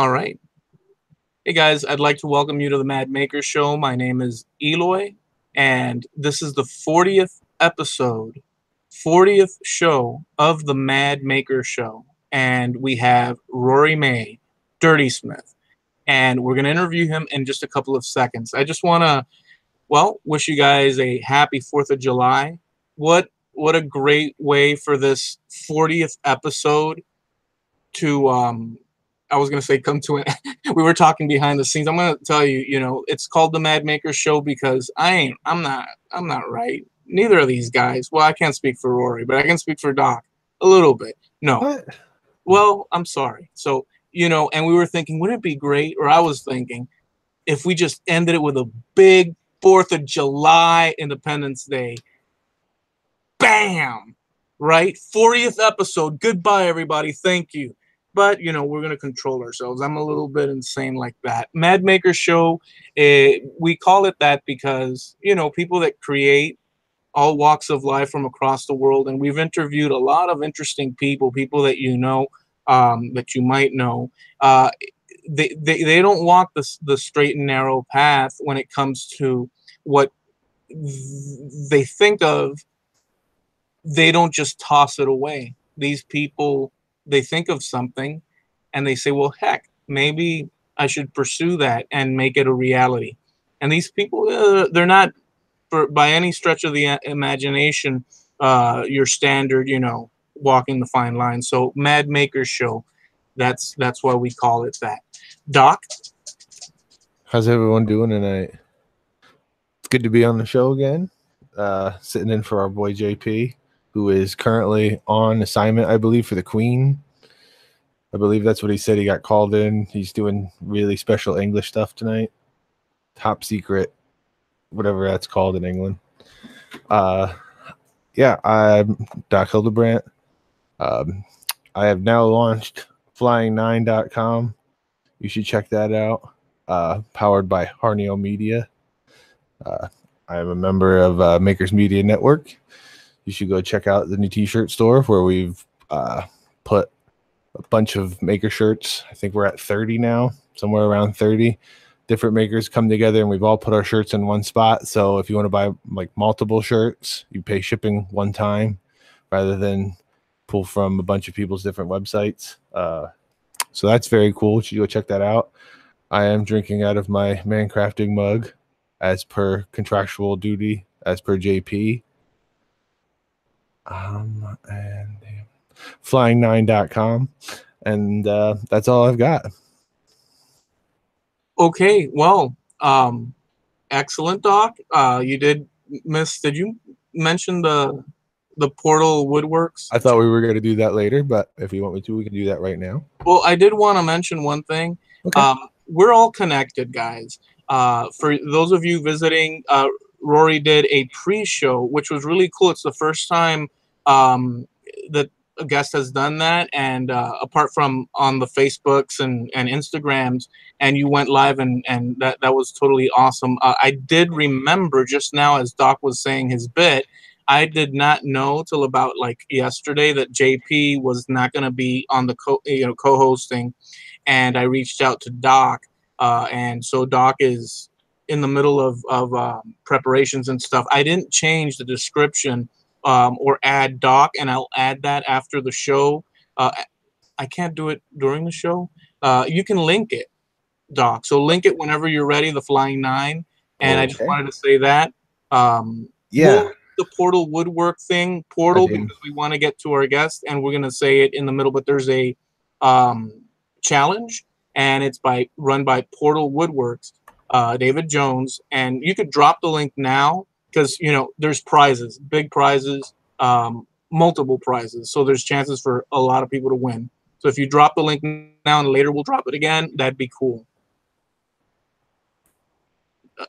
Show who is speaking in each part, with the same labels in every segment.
Speaker 1: All right. Hey guys, I'd like to welcome you to the Mad Maker Show. My name is Eloy, and this is the 40th episode, 40th show of the Mad Maker Show. And we have Rory May, Dirty Smith, and we're going to interview him in just a couple of seconds. I just want to, wish you guys a happy 4th of July. What a great way for this 40th episode to I was gonna say come to it. We were talking behind the scenes. I'm gonna tell you, it's called the Mad Maker Show because I'm not right. Neither of these guys. Well, I can't speak for Rory, but I can speak for Doc a little bit. No.
Speaker 2: What?
Speaker 1: Well, I'm sorry. So, and we were thinking, wouldn't it be great, or I was thinking, if we just ended it with a big 4th of July Independence Day. Bam! Right? 40th episode. Goodbye, everybody. Thank you. But, we're going to control ourselves. I'm a little bit insane like that. Mad Maker Show, we call it that because, people that create all walks of life from across the world. And we've interviewed a lot of interesting people that that you might know. They don't walk the straight and narrow path when it comes to what they think of. They don't just toss it away. These people, they think of something and they say, well, heck, maybe I should pursue that and make it a reality. And these people, they're not, by any stretch of the imagination, your standard, walking the fine line. So Mad Maker Show, that's why we call it that. Doc?
Speaker 2: How's everyone doing tonight? It's good to be on the show again. Sitting in for our boy JP, who is currently on assignment, I believe, for the Queen. I believe that's what he said. He got called in. He's doing really special English stuff tonight. Top secret, whatever that's called in England. Yeah, I'm Doc Hildabrant. I have now launched flying9.com. You should check that out. Powered by Harneo Media. I am a member of Makers Media Network. You should go check out the new t-shirt store where we've put a bunch of maker shirts. I think we're at 30 now, somewhere around 30 different makers come together, and we've all put our shirts in one spot. So if you want to buy like multiple shirts, you pay shipping one time rather than pull from a bunch of people's different websites. So that's very cool. You should go check that out. I am drinking out of my Mancrafting mug as per contractual duty, as per JP. And flying9.com, and that's all I've got.
Speaker 1: Okay, well, excellent, Doc. You did you mention the Portal Woodworks?
Speaker 2: I thought we were going to do that later, but if you want me to, we can do that right now.
Speaker 1: Well, I did want to mention one thing.
Speaker 2: Okay.
Speaker 1: We're all connected, guys. For those of you visiting, Rory did a pre-show, which was really cool. It's the first time that a guest has done that, and apart from on the Facebooks and Instagrams, and you went live, and that was totally awesome. I did remember just now as Doc was saying his bit, I did not know till about like yesterday that JP was not going to be on the co-hosting, and I reached out to Doc, and so Doc is in the middle of preparations and stuff. I didn't change the description or add Doc, and I'll add that after the show. I can't do it during the show. You can link it, Doc. So link it whenever you're ready, the Flying 9. And okay. I just wanted to say that.
Speaker 2: Yeah.
Speaker 1: The Portal Woodwork thing, Portal, because we want to get to our guest, and we're going to say it in the middle, but there's a challenge, and it's run by Portal Woodworks, David Jones, and you could drop the link now, because there's prizes, big prizes, multiple prizes, so there's chances for a lot of people to win. So if you drop the link now and later we'll drop it again, that'd be cool.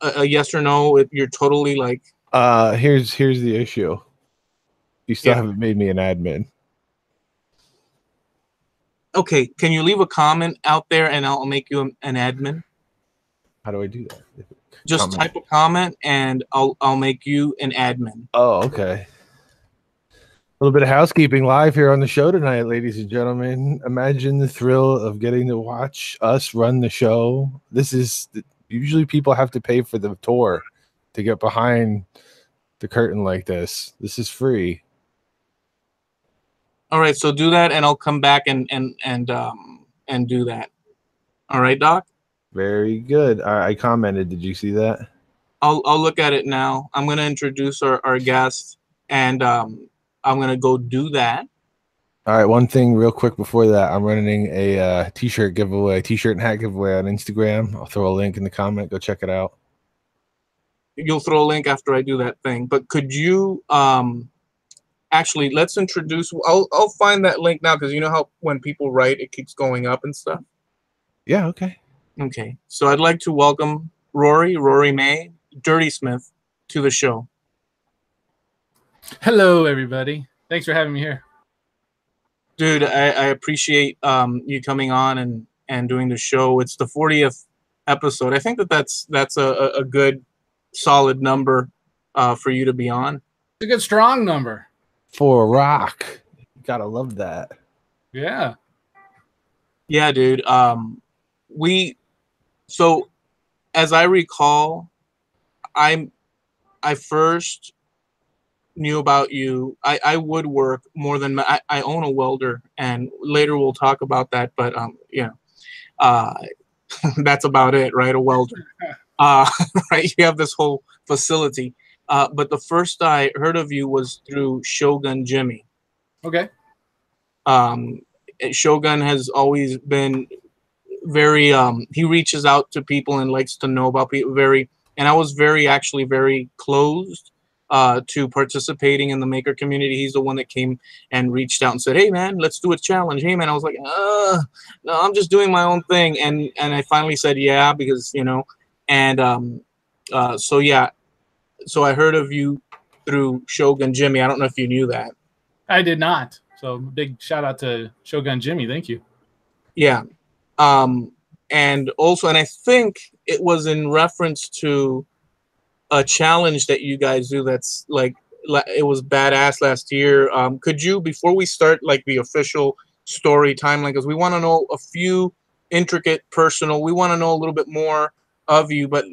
Speaker 1: A yes or no, if you're totally like
Speaker 2: here's the issue. You still haven't made me an admin.
Speaker 1: Okay, can you leave a comment out there and I'll make you an admin?
Speaker 2: How do I do that?
Speaker 1: Just type a comment and I'll make you an admin.
Speaker 2: Oh, okay. little bit of housekeeping live here on the show tonight, ladies and gentlemen. Imagine the thrill of getting to watch us run the show. This is usually people have to pay for the tour to get behind the curtain like this. This is free.
Speaker 1: All right, so do that, and I'll come back and do that. All right, Doc.
Speaker 2: Very good. I commented. Did you see that?
Speaker 1: I'll look at it now. I'm gonna introduce our guest, and I'm gonna go do that.
Speaker 2: All right. One thing real quick before that, I'm running a t-shirt giveaway, t-shirt and hat giveaway on Instagram. I'll throw a link in the comment. Go check it out.
Speaker 1: You'll throw a link after I do that thing. But could you actually let's introduce. I'll find that link now because you know how when people write, it keeps going up and stuff.
Speaker 2: Yeah. Okay.
Speaker 1: Okay. So I'd like to welcome Rory May, Dirty Smith, to the show.
Speaker 3: Hello, everybody. Thanks for having me here.
Speaker 1: Dude, I appreciate you coming on and doing the show. It's the 40th episode. I think that's a good solid number for you to be on.
Speaker 3: It's a good strong number.
Speaker 2: For a rock. Gotta love that.
Speaker 3: Yeah.
Speaker 1: Yeah, dude. So as I recall, I first knew about you. I woodwork more than I own a welder, and later we'll talk about that. But that's about it, right? A welder. Right? You have this whole facility. But the first I heard of you was through Shogun Jimmy.
Speaker 3: Okay.
Speaker 1: Shogun has always been very he reaches out to people and likes to know about people and I was actually very closed to participating in the maker community. He's the one that came and reached out and said, hey man, let's do a challenge. Hey man, I was like, no, I'm just doing my own thing. And I finally said yeah, because so I heard of you through Shogun Jimmy. I don't know if you knew that.
Speaker 3: I did not. So big shout out to Shogun Jimmy. Thank you.
Speaker 1: Yeah. And also, and I think it was in reference to a challenge that you guys do that's like it was badass last year. Could you, before we start like the official story timeline, because we want to know a few intricate personal, we want to know a little bit more of you, but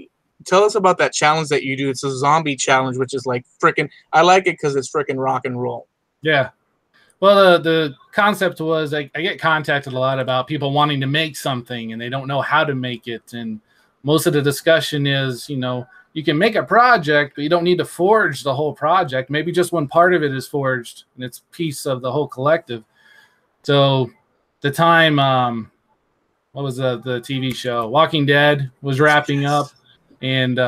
Speaker 1: tell us about that challenge that you do. It's a zombie challenge, which is like freaking, I like it because it's freaking rock and roll.
Speaker 3: Yeah. Well, the concept was I get contacted a lot about people wanting to make something and they don't know how to make it. And most of the discussion is, you can make a project, but you don't need to forge the whole project. Maybe just one part of it is forged and it's a piece of the whole collective. So the time, what was the TV show? Walking Dead was wrapping up, and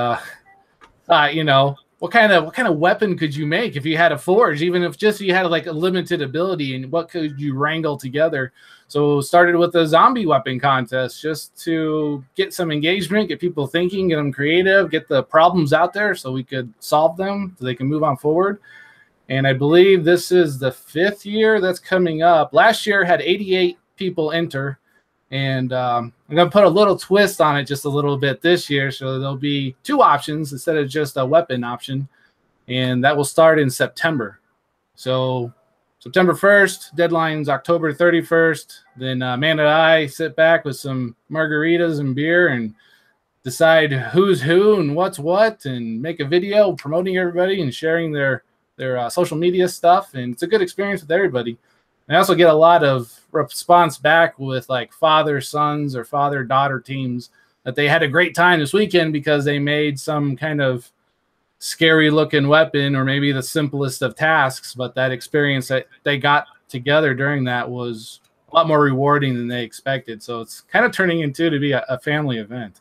Speaker 3: what kind of weapon could you make if you had a forge, even if just you had like a limited ability, and what could you wrangle together? So started with a zombie weapon contest just to get some engagement, get people thinking, get them creative, get the problems out there so we could solve them so they can move on forward. And I believe this is the 5th year that's coming up. Last year had 88 people enter. And I'm going to put a little twist on it just a little bit this year. So there'll be 2 options instead of just a weapon option. And that will start in September. So September 1st, deadline's October 31st. Then Amanda and I sit back with some margaritas and beer and decide who's who and what's what, and make a video promoting everybody and sharing their social media stuff. And it's a good experience with everybody. I also get a lot of response back with like father-sons or father-daughter teams that they had a great time this weekend because they made some kind of scary-looking weapon or maybe the simplest of tasks, but that experience that they got together during that was a lot more rewarding than they expected. So it's kind of turning into to be a family event.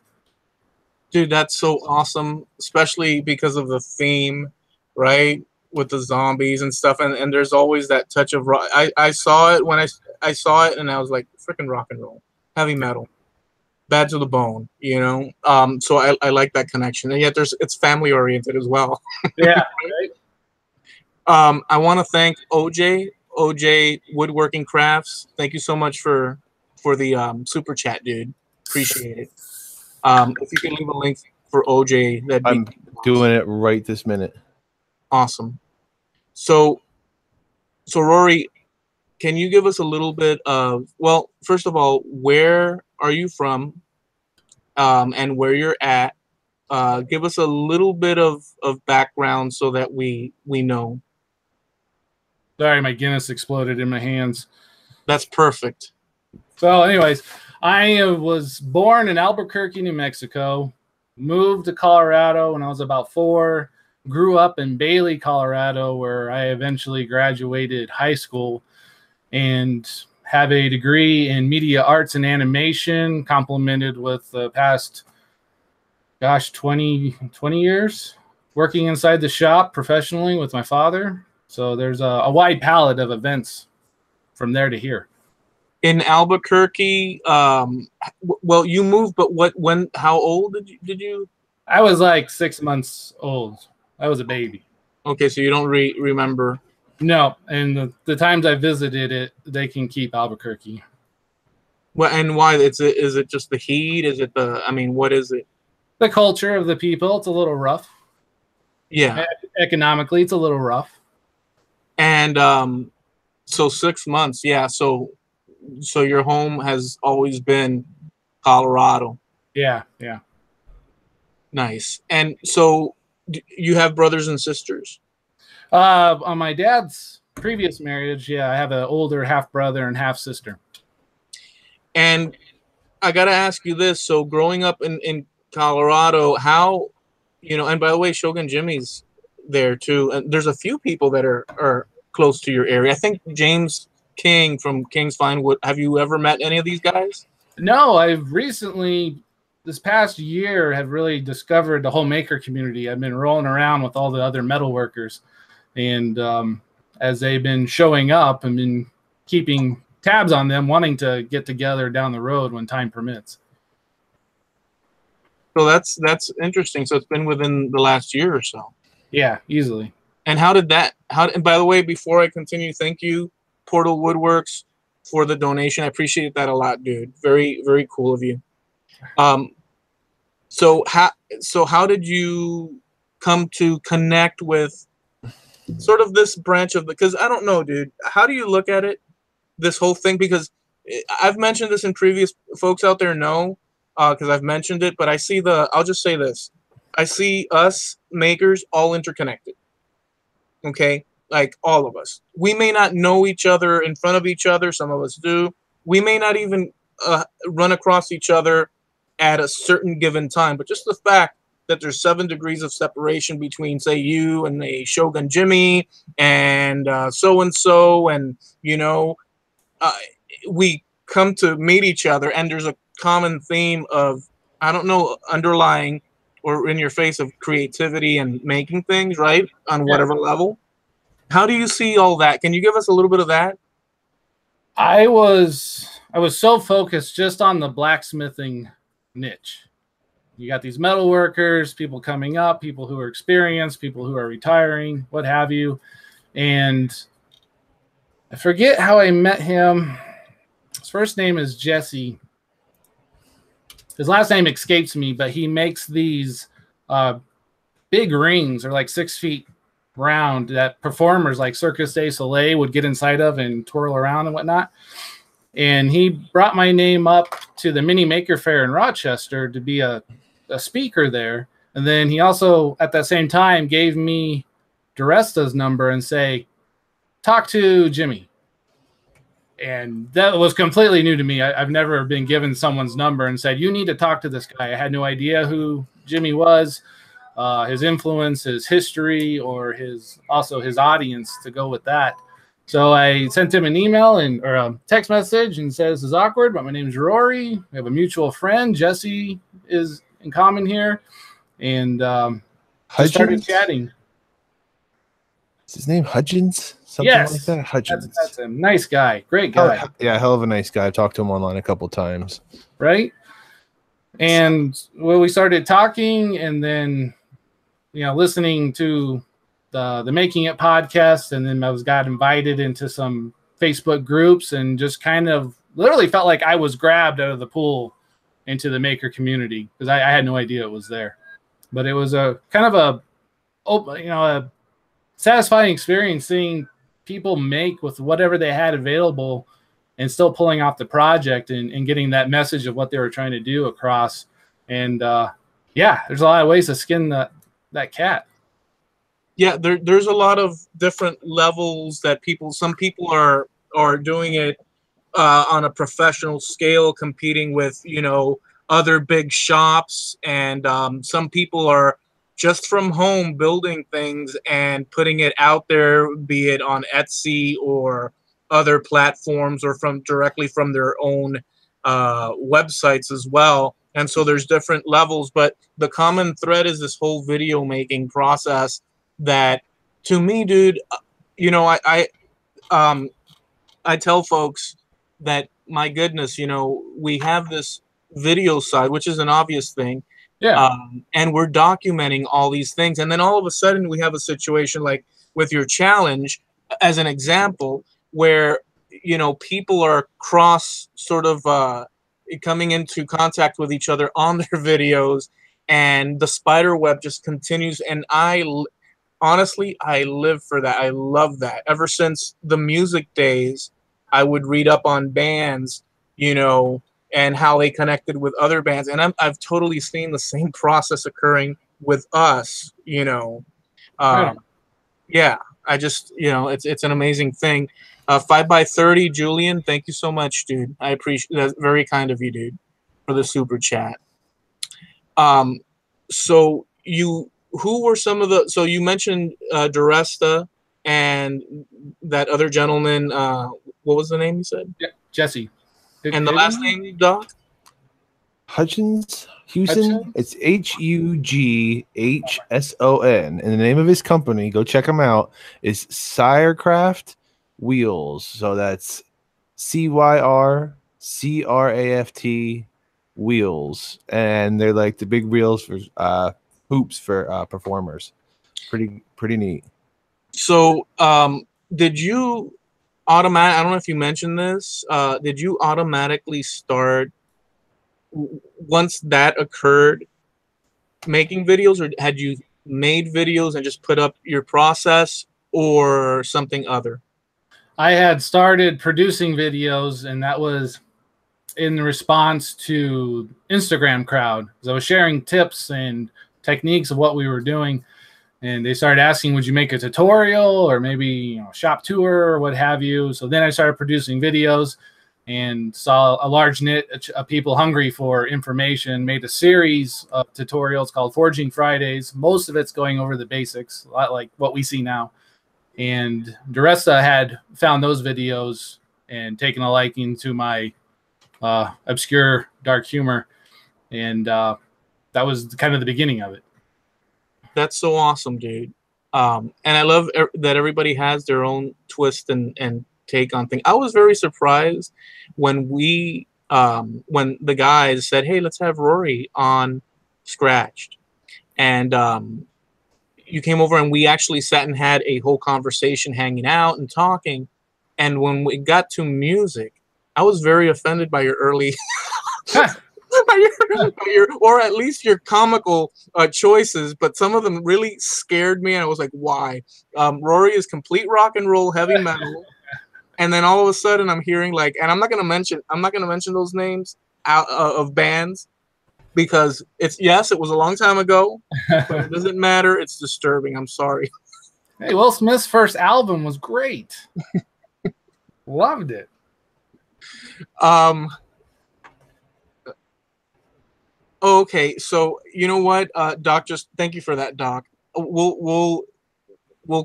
Speaker 1: Dude, that's so awesome, especially because of the theme, right? With the zombies and stuff, and there's always that touch of rock. I saw it when I saw it, and I was like, freaking rock and roll, heavy metal, bad to the bone, so I like that connection, and yet it's family oriented as well.
Speaker 3: Yeah.
Speaker 1: Right? I want to thank OJ Woodworking Crafts. Thank you so much for the super chat, dude. Appreciate it. If you can leave a link for OJ, that'd be
Speaker 2: I'm doing it right this minute.
Speaker 1: awesome. So So Rory, can you give us a little bit of, well, first of all, where are you from, and where you're at? Give us a little bit of background so that we know.
Speaker 3: Sorry, my Guinness exploded in my hands.
Speaker 1: That's perfect.
Speaker 3: So, anyways, I was born in Albuquerque, New Mexico, moved to Colorado when I was about 4, grew up in Bailey, Colorado, where I eventually graduated high school and have a degree in media arts and animation, complemented with the past, 20 years working inside the shop professionally with my father. So there's a wide palette of events from there to here.
Speaker 1: In Albuquerque, well, you moved, but how old did you?
Speaker 3: I was like 6 months old. I was a baby.
Speaker 1: Okay, so you don't remember.
Speaker 3: No, and the times I visited it, they can keep Albuquerque.
Speaker 1: Well, and why? Is it just the heat? Is it I mean, what is it?
Speaker 3: The culture of the people, it's a little rough.
Speaker 1: Yeah.
Speaker 3: Economically, it's a little rough.
Speaker 1: And so 6 months, yeah. So your home has always been Colorado.
Speaker 3: Yeah.
Speaker 1: Nice. And so you have brothers and sisters?
Speaker 3: On my dad's previous marriage, yeah, I have an older half brother and half sister.
Speaker 1: And I got to ask you this. So growing up in Colorado, how, and by the way, Shogun Jimmy's there too. And there's a few people that are close to your area. I think James King from King's Fine Wood. Have you ever met any of these guys?
Speaker 3: No, I've recently, this past year, have really discovered the whole maker community. I've been rolling around with all the other metal workers. And as they've been showing up, I've been keeping tabs on them, wanting to get together down the road when time permits.
Speaker 1: So that's interesting. So it's been within the last year or so.
Speaker 3: Yeah, easily. And
Speaker 1: and by the way, before I continue, thank you, Portal Woodworks, for the donation. I appreciate that a lot, dude. Very, very cool of you. So how did you come to connect with sort of this branch of because I don't know, dude. How do you look at it, this whole thing? Because I've mentioned this in previous, folks out there know, because I've mentioned it, but I'll just say this. I see us makers all interconnected. Okay? Like all of us. We may not know each other in front of each other. Some of us do. We may not even run across each other at a certain given time, but just the fact that there's 7 degrees of separation between, say, you and a Shogun Jimmy and so-and-so, and, we come to meet each other, and there's a common theme of, I don't know, underlying or in your face of creativity and making things, right, on whatever level. How do you see all that? Can you give us a little bit of that?
Speaker 3: I was so focused just on the blacksmithing niche. You got these metal workers, people coming up, people who are experienced, people who are retiring, what have you. And I forget how I met him. His first name is Jesse. His last name escapes me, but he makes these big rings, or like 6 feet round, that performers like Circus du Soleil would get inside of and twirl around and whatnot. And he brought my name up to the Mini Maker Fair in Rochester to be a speaker there. And then he also, at that same time, gave me DeResta's number and say, talk to Jimmy. And that was completely new to me. I've never been given someone's number and said, you need to talk to this guy. I had no idea who Jimmy was, his influence, his history, or his audience to go with that. So I sent him an email or a text message and said, this is awkward, but my name is Rory. We have a mutual friend. Jesse is in common here. And started chatting.
Speaker 2: Is his name Hudgens? Something like that? Hudgens.
Speaker 3: That's him. Nice guy. Great guy.
Speaker 2: Hell of a nice guy. I've talked to him online a couple times.
Speaker 3: Right? And we started talking, and then, listening to the Making It podcast, and then got invited into some Facebook groups, and just kind of literally felt like I was grabbed out of the pool into the maker community, because I had no idea it was there. But it was a kind of a satisfying experience seeing people make with whatever they had available and still pulling off the project and getting that message of what they were trying to do across. And yeah, there's a lot of ways to skin that cat.
Speaker 1: Yeah, there's a lot of different levels that some people are doing it on a professional scale, competing with, you know, other big shops, and some people are just from home building things and putting it out there, be it on Etsy or other platforms, or directly from their own websites as well. And so there's different levels, but the common thread is this whole video making process that, to me, dude, you know, I tell folks that, my goodness, you know, we have this video side, which is an obvious thing.
Speaker 3: Yeah.
Speaker 1: And we're documenting all these things. And then all of a sudden we have a situation like with your challenge, as an example, where, you know, people are coming into contact with each other on their videos, and the spider web just continues. And honestly, I live for that. I love that. Ever since the music days, I would read up on bands, you know, and how they connected with other bands. And I've totally seen the same process occurring with us, you know.
Speaker 3: Right.
Speaker 1: Yeah, I just, you know, it's an amazing thing. 5x30, Julian, thank you so much, dude. I appreciate that. Very kind of you, dude, for the super chat. So who were some of so you mentioned Duresta and that other gentleman, what was the name you said?
Speaker 3: Yeah, Jesse.
Speaker 1: And the last name, Doc?
Speaker 2: Hutchins,
Speaker 3: Hudson?
Speaker 2: It's Hughson, and the name of his company, go check him out, is Cyrecraft Wheels. So that's CYRCRAFT Wheels, and they're like the big wheels for hoops for performers. Pretty neat.
Speaker 1: So did you I don't know if you mentioned this, did you automatically start, once that occurred, making videos, or had you made videos and just put up your process, or something other?
Speaker 3: I had started producing videos, and that was in response to Instagram crowd. So I was sharing tips and techniques of what we were doing, and they started asking, would you make a tutorial or maybe, you know, shop tour or what have you? So then I started producing videos and saw a large niche of people hungry for information, made a series of tutorials called Forging Fridays. Most of it's going over the basics, a lot like what we see now. And Duresta had found those videos and taken a liking to my obscure dark humor. And that was kind of the beginning of it.
Speaker 1: That's so awesome, dude. And I love that everybody has their own twist and take on things. I was very surprised when when the guys said, hey, let's have Rory on Scratched. And you came over and we actually sat and had a whole conversation, hanging out and talking. And when we got to music, I was very offended by your early or at least your comical choices, but some of them really scared me, and I was like, why? Rory is complete rock and roll, heavy metal, and then all of a sudden I'm hearing, like, and I'm not gonna mention those names of bands, because it was a long time ago, but it doesn't matter. It's disturbing. I'm sorry.
Speaker 3: Hey, Will Smith's first album was great. Loved it.
Speaker 1: Okay, so you know what, Doc, just thank you for that, Doc. We'll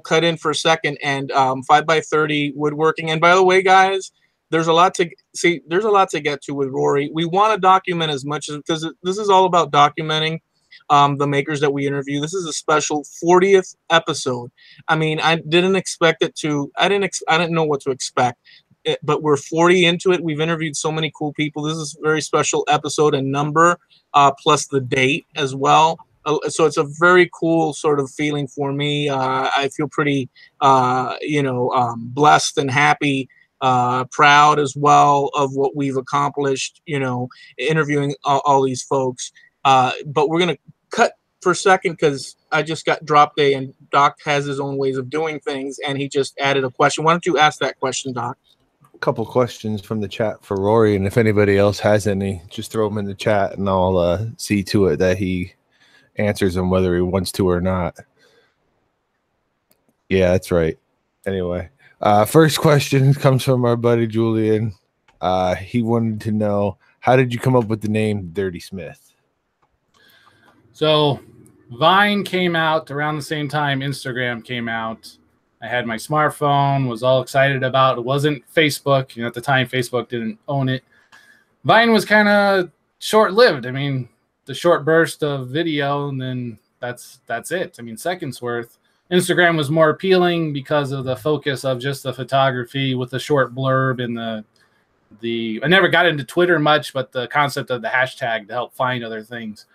Speaker 1: cut in for a second, and 5x30 woodworking. And by the way, guys, there's a lot to get to with Rory. We want to document as much as, because this is all about documenting the makers that we interview. This is a special 40th episode. I mean, I didn't expect it to. I didn't know what to expect. But we're 40 into it. We've interviewed so many cool people. This is a very special episode and number, plus the date as well. So it's a very cool sort of feeling for me. I feel pretty, blessed and happy, proud as well of what we've accomplished, interviewing all these folks. But we're going to cut for a second because I just got drop day and Doc has his own ways of doing things, and he just added a question. Why don't you ask that question, Doc?
Speaker 2: A couple questions from the chat for Rory, and if anybody else has any, just throw them in the chat, and I'll see to it that he answers them whether he wants to or not. Yeah, that's right. Anyway, first question comes from our buddy Julian. He wanted to know, how did you come up with the name Dirty Smith?
Speaker 3: So Vine came out around the same time Instagram came out. I had my smartphone, was all excited about it. It wasn't Facebook. At the time, Facebook didn't own it. Vine was kind of short-lived. I mean, the short burst of video, and then that's it. I mean, seconds worth. Instagram was more appealing because of the focus of just the photography with the short blurb and the I never got into Twitter much, but the concept of the hashtag to help find other things.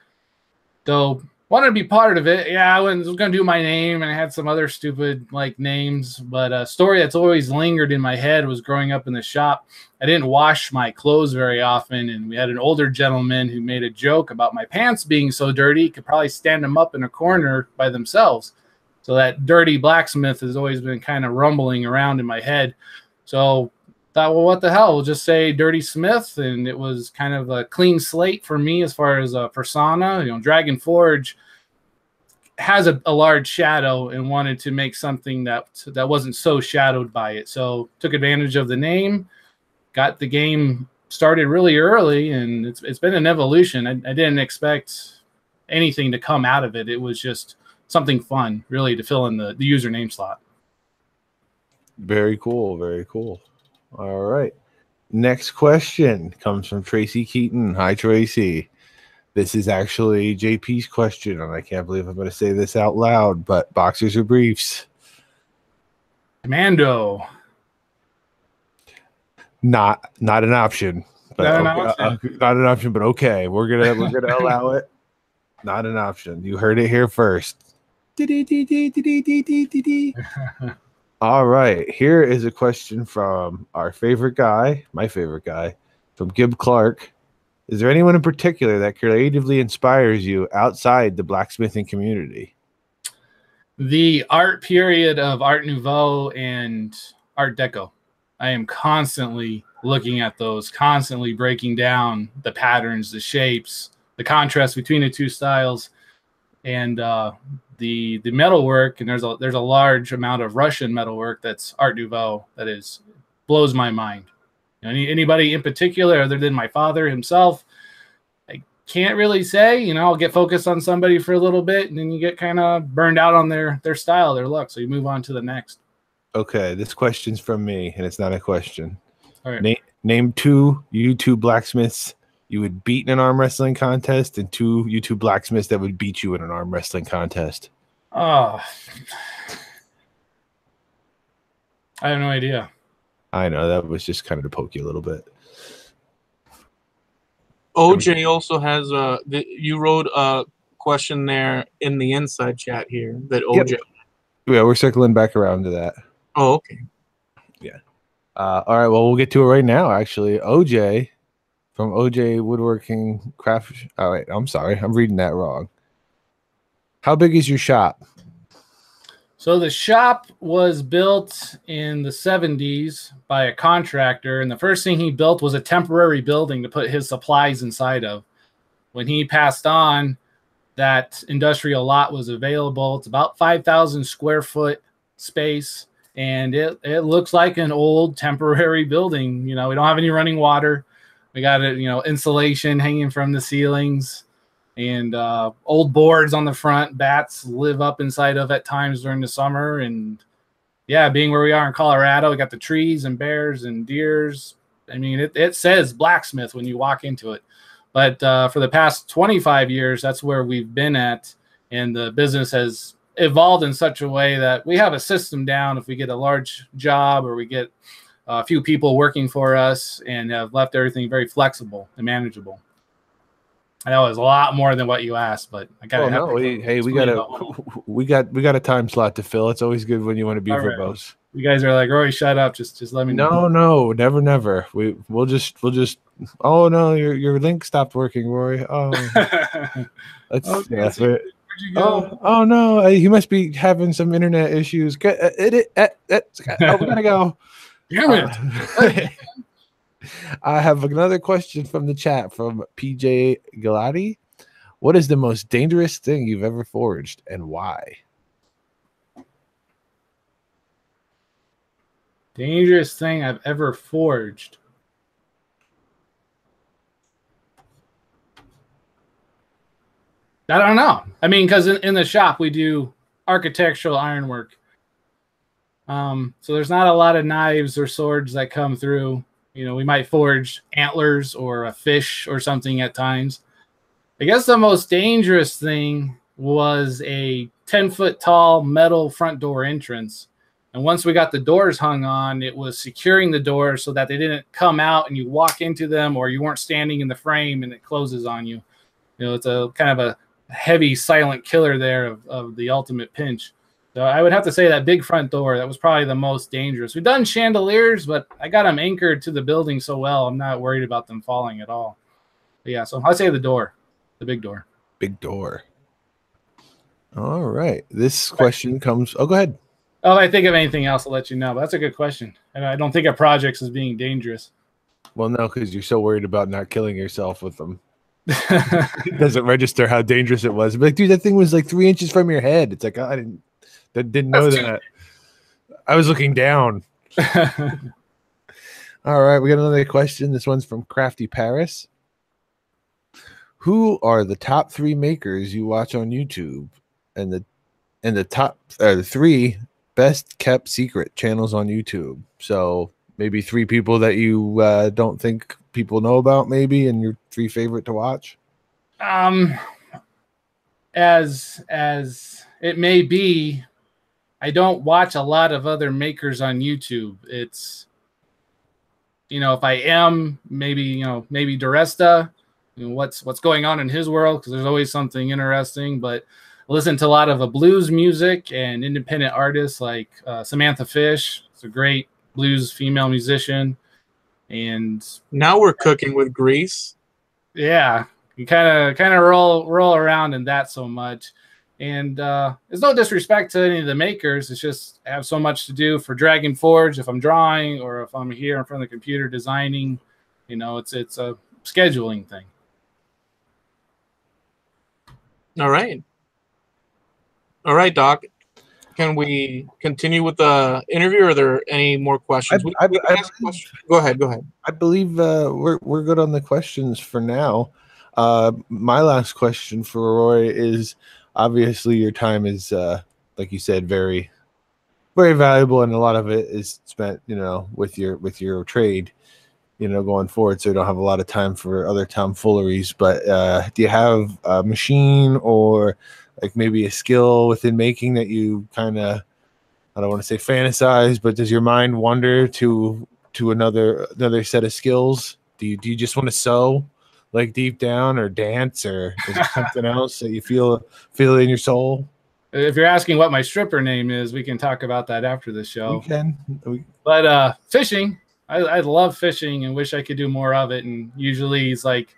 Speaker 3: So wanted to be part of it. Yeah, I was going to do my name, and I had some other stupid names. But a story that's always lingered in my head was growing up in the shop. I didn't wash my clothes very often, and we had an older gentleman who made a joke about my pants being so dirty, he could probably stand them up in a corner by themselves. So that dirty blacksmith has always been kind of rumbling around in my head. So thought, well, what the hell? We'll just say Dirty Smith, and it was kind of a clean slate for me as far as a persona. Dragon Forge has a large shadow and wanted to make something that wasn't so shadowed by it. So took advantage of the name, got the game started really early, and it's been an evolution. I didn't expect anything to come out of it. It was just something fun, really, to fill in the username slot.
Speaker 2: Very cool. Very cool. All right. Next question comes from Tracy Keaton. Hi, Tracy. This is actually JP's question, and I can't believe I'm going to say this out loud, but boxers or briefs?
Speaker 3: Commando.
Speaker 2: Not an option. But not an option, but okay. We're gonna allow it. Not an option. You heard it here first. All right. Here is a question from our favorite guy, my favorite guy, from Gib Clark. Is there anyone in particular that creatively inspires you outside the blacksmithing community?
Speaker 3: The art period of Art Nouveau and Art Deco. I am constantly looking at those, constantly breaking down the patterns, the shapes, the contrast between the two styles, and the metalwork. And there's a large amount of Russian metalwork that's Art Nouveau that blows my mind. Anybody in particular other than my father himself, I can't really say. I'll get focused on somebody for a little bit, and then you get kind of burned out on their style, their look, so you move on to the next.
Speaker 2: Okay, this question's from me, and it's not a question.
Speaker 3: All right.
Speaker 2: Name two YouTube blacksmiths you would beat in an arm wrestling contest, and two YouTube blacksmiths that would beat you in an arm wrestling contest.
Speaker 3: Oh, I have no idea.
Speaker 2: I know, that was just kind of to poke you a little bit.
Speaker 1: OJ also has you wrote a question there in the inside chat here that OJ.
Speaker 2: Yep. Yeah, we're circling back around to that.
Speaker 1: Oh, okay.
Speaker 2: Yeah. All right. Well, we'll get to it right now. Actually, OJ from OJ Woodworking Craft. All right. I'm sorry. I'm reading that wrong. How big is your shop?
Speaker 3: So the shop was built in the 70s by a contractor, and the first thing he built was a temporary building to put his supplies inside of. When he passed on, that industrial lot was available. It's about 5,000 square foot space, and it looks like an old temporary building. We don't have any running water. We got it, insulation hanging from the ceilings, and old boards on the front. Bats live up inside of at times during the summer. And yeah, being where we are in Colorado, we got the trees and bears and deers. I mean, it says blacksmith when you walk into it. But for the past 25 years, that's where we've been at. And the business has evolved in such a way that we have a system down. If we get a large job or we get a few people working for us, and have left everything very flexible and manageable. I know it was a lot more than what you asked, but I got
Speaker 2: we got a time slot to fill. It's always good when you want to be verbose.
Speaker 3: You guys are like, Rory, shut up. Just let me know.
Speaker 2: No, never. We'll just. Oh no, your link stopped working, Rory. Oh,
Speaker 3: we're you go?
Speaker 2: Oh no, he must be having some internet issues. We gotta go.
Speaker 3: Damn it.
Speaker 2: I have another question from the chat from PJ Galati. What is the most dangerous thing you've ever forged and why?
Speaker 3: Dangerous thing I've ever forged. I don't know. I mean, because in the shop we do architectural ironwork. So there's not a lot of knives or swords that come through. You know, we might forge antlers or a fish or something at times. I guess the most dangerous thing was a 10-foot tall metal front door entrance. And once we got the doors hung on, it was securing the doors so that they didn't come out and you walk into them, or you weren't standing in the frame and it closes on you. You know, it's a kind of a heavy silent killer there of the ultimate pinch. So I would have to say that big front door, that was probably the most dangerous. We've done chandeliers, but I got them anchored to the building so well, I'm not worried about them falling at all. But yeah, so I'd say the door, the big door.
Speaker 2: Big door. All right. This question comes. Oh, go ahead.
Speaker 3: Oh, if I think of anything else, I'll let you know. But that's a good question. And I don't think of projects as being dangerous.
Speaker 2: Well, no, because you're so worried about not killing yourself with them. It doesn't register how dangerous it was. But like, dude, that thing was like 3 inches from your head. It's like, oh, I didn't know that. I was looking down. All right, we got another question. This one's from Crafty Paris. Who are the top 3 makers you watch on YouTube, and the top the 3 best kept secret channels on YouTube? So maybe 3 people that you don't think people know about, maybe, and your 3 favorite to watch.
Speaker 3: As it may be, I don't watch a lot of other makers on YouTube. It's, you know, if I am, maybe Duresta, you know, what's going on in his world, because there's always something interesting. But I listen to a lot of blues music and independent artists like Samantha Fish. It's a great blues female musician. And
Speaker 1: now we're cooking with grease.
Speaker 3: Yeah, you kind of roll around in that so much. And there's no disrespect to any of the makers. It's just I have so much to do for Dragon Forge if I'm drawing, or if I'm here in front of the computer designing. You know, it's a scheduling thing.
Speaker 1: All right, Doc. Can we continue with the interview, or are there any more questions? Go ahead.
Speaker 2: I believe we're good on the questions for now. My last question for Rory is, obviously your time is, like you said, very, very valuable, and a lot of it is spent, you know, with your trade, you know, going forward. So you don't have a lot of time for other tomfooleries. But do you have a machine or like maybe a skill within making that you kind of, I don't want to say fantasize, but does your mind wander to another set of skills? Do you just want to sew, like deep down, or dance, or is there something else that you feel in your soul?
Speaker 3: If you're asking what my stripper name is, we can talk about that after the show.
Speaker 2: We can.
Speaker 3: But fishing, I love fishing and wish I could do more of it. And usually it's like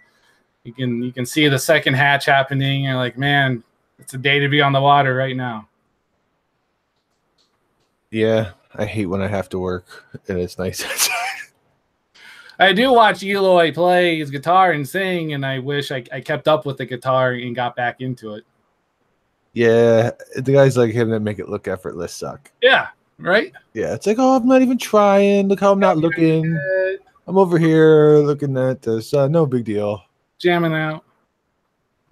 Speaker 3: you can see the second hatch happening, and like, man, it's a day to be on the water right now.
Speaker 2: Yeah, I hate when I have to work and it's nice outside.
Speaker 3: I do watch Eloy play his guitar and sing, and I wish I kept up with the guitar and got back into it.
Speaker 2: Yeah, the guys like him that make it look effortless suck.
Speaker 3: Yeah, right?
Speaker 2: Yeah, it's like, oh, I'm not even trying. Look how I'm not looking. I'm over here looking at this. No big deal.
Speaker 3: Jamming out.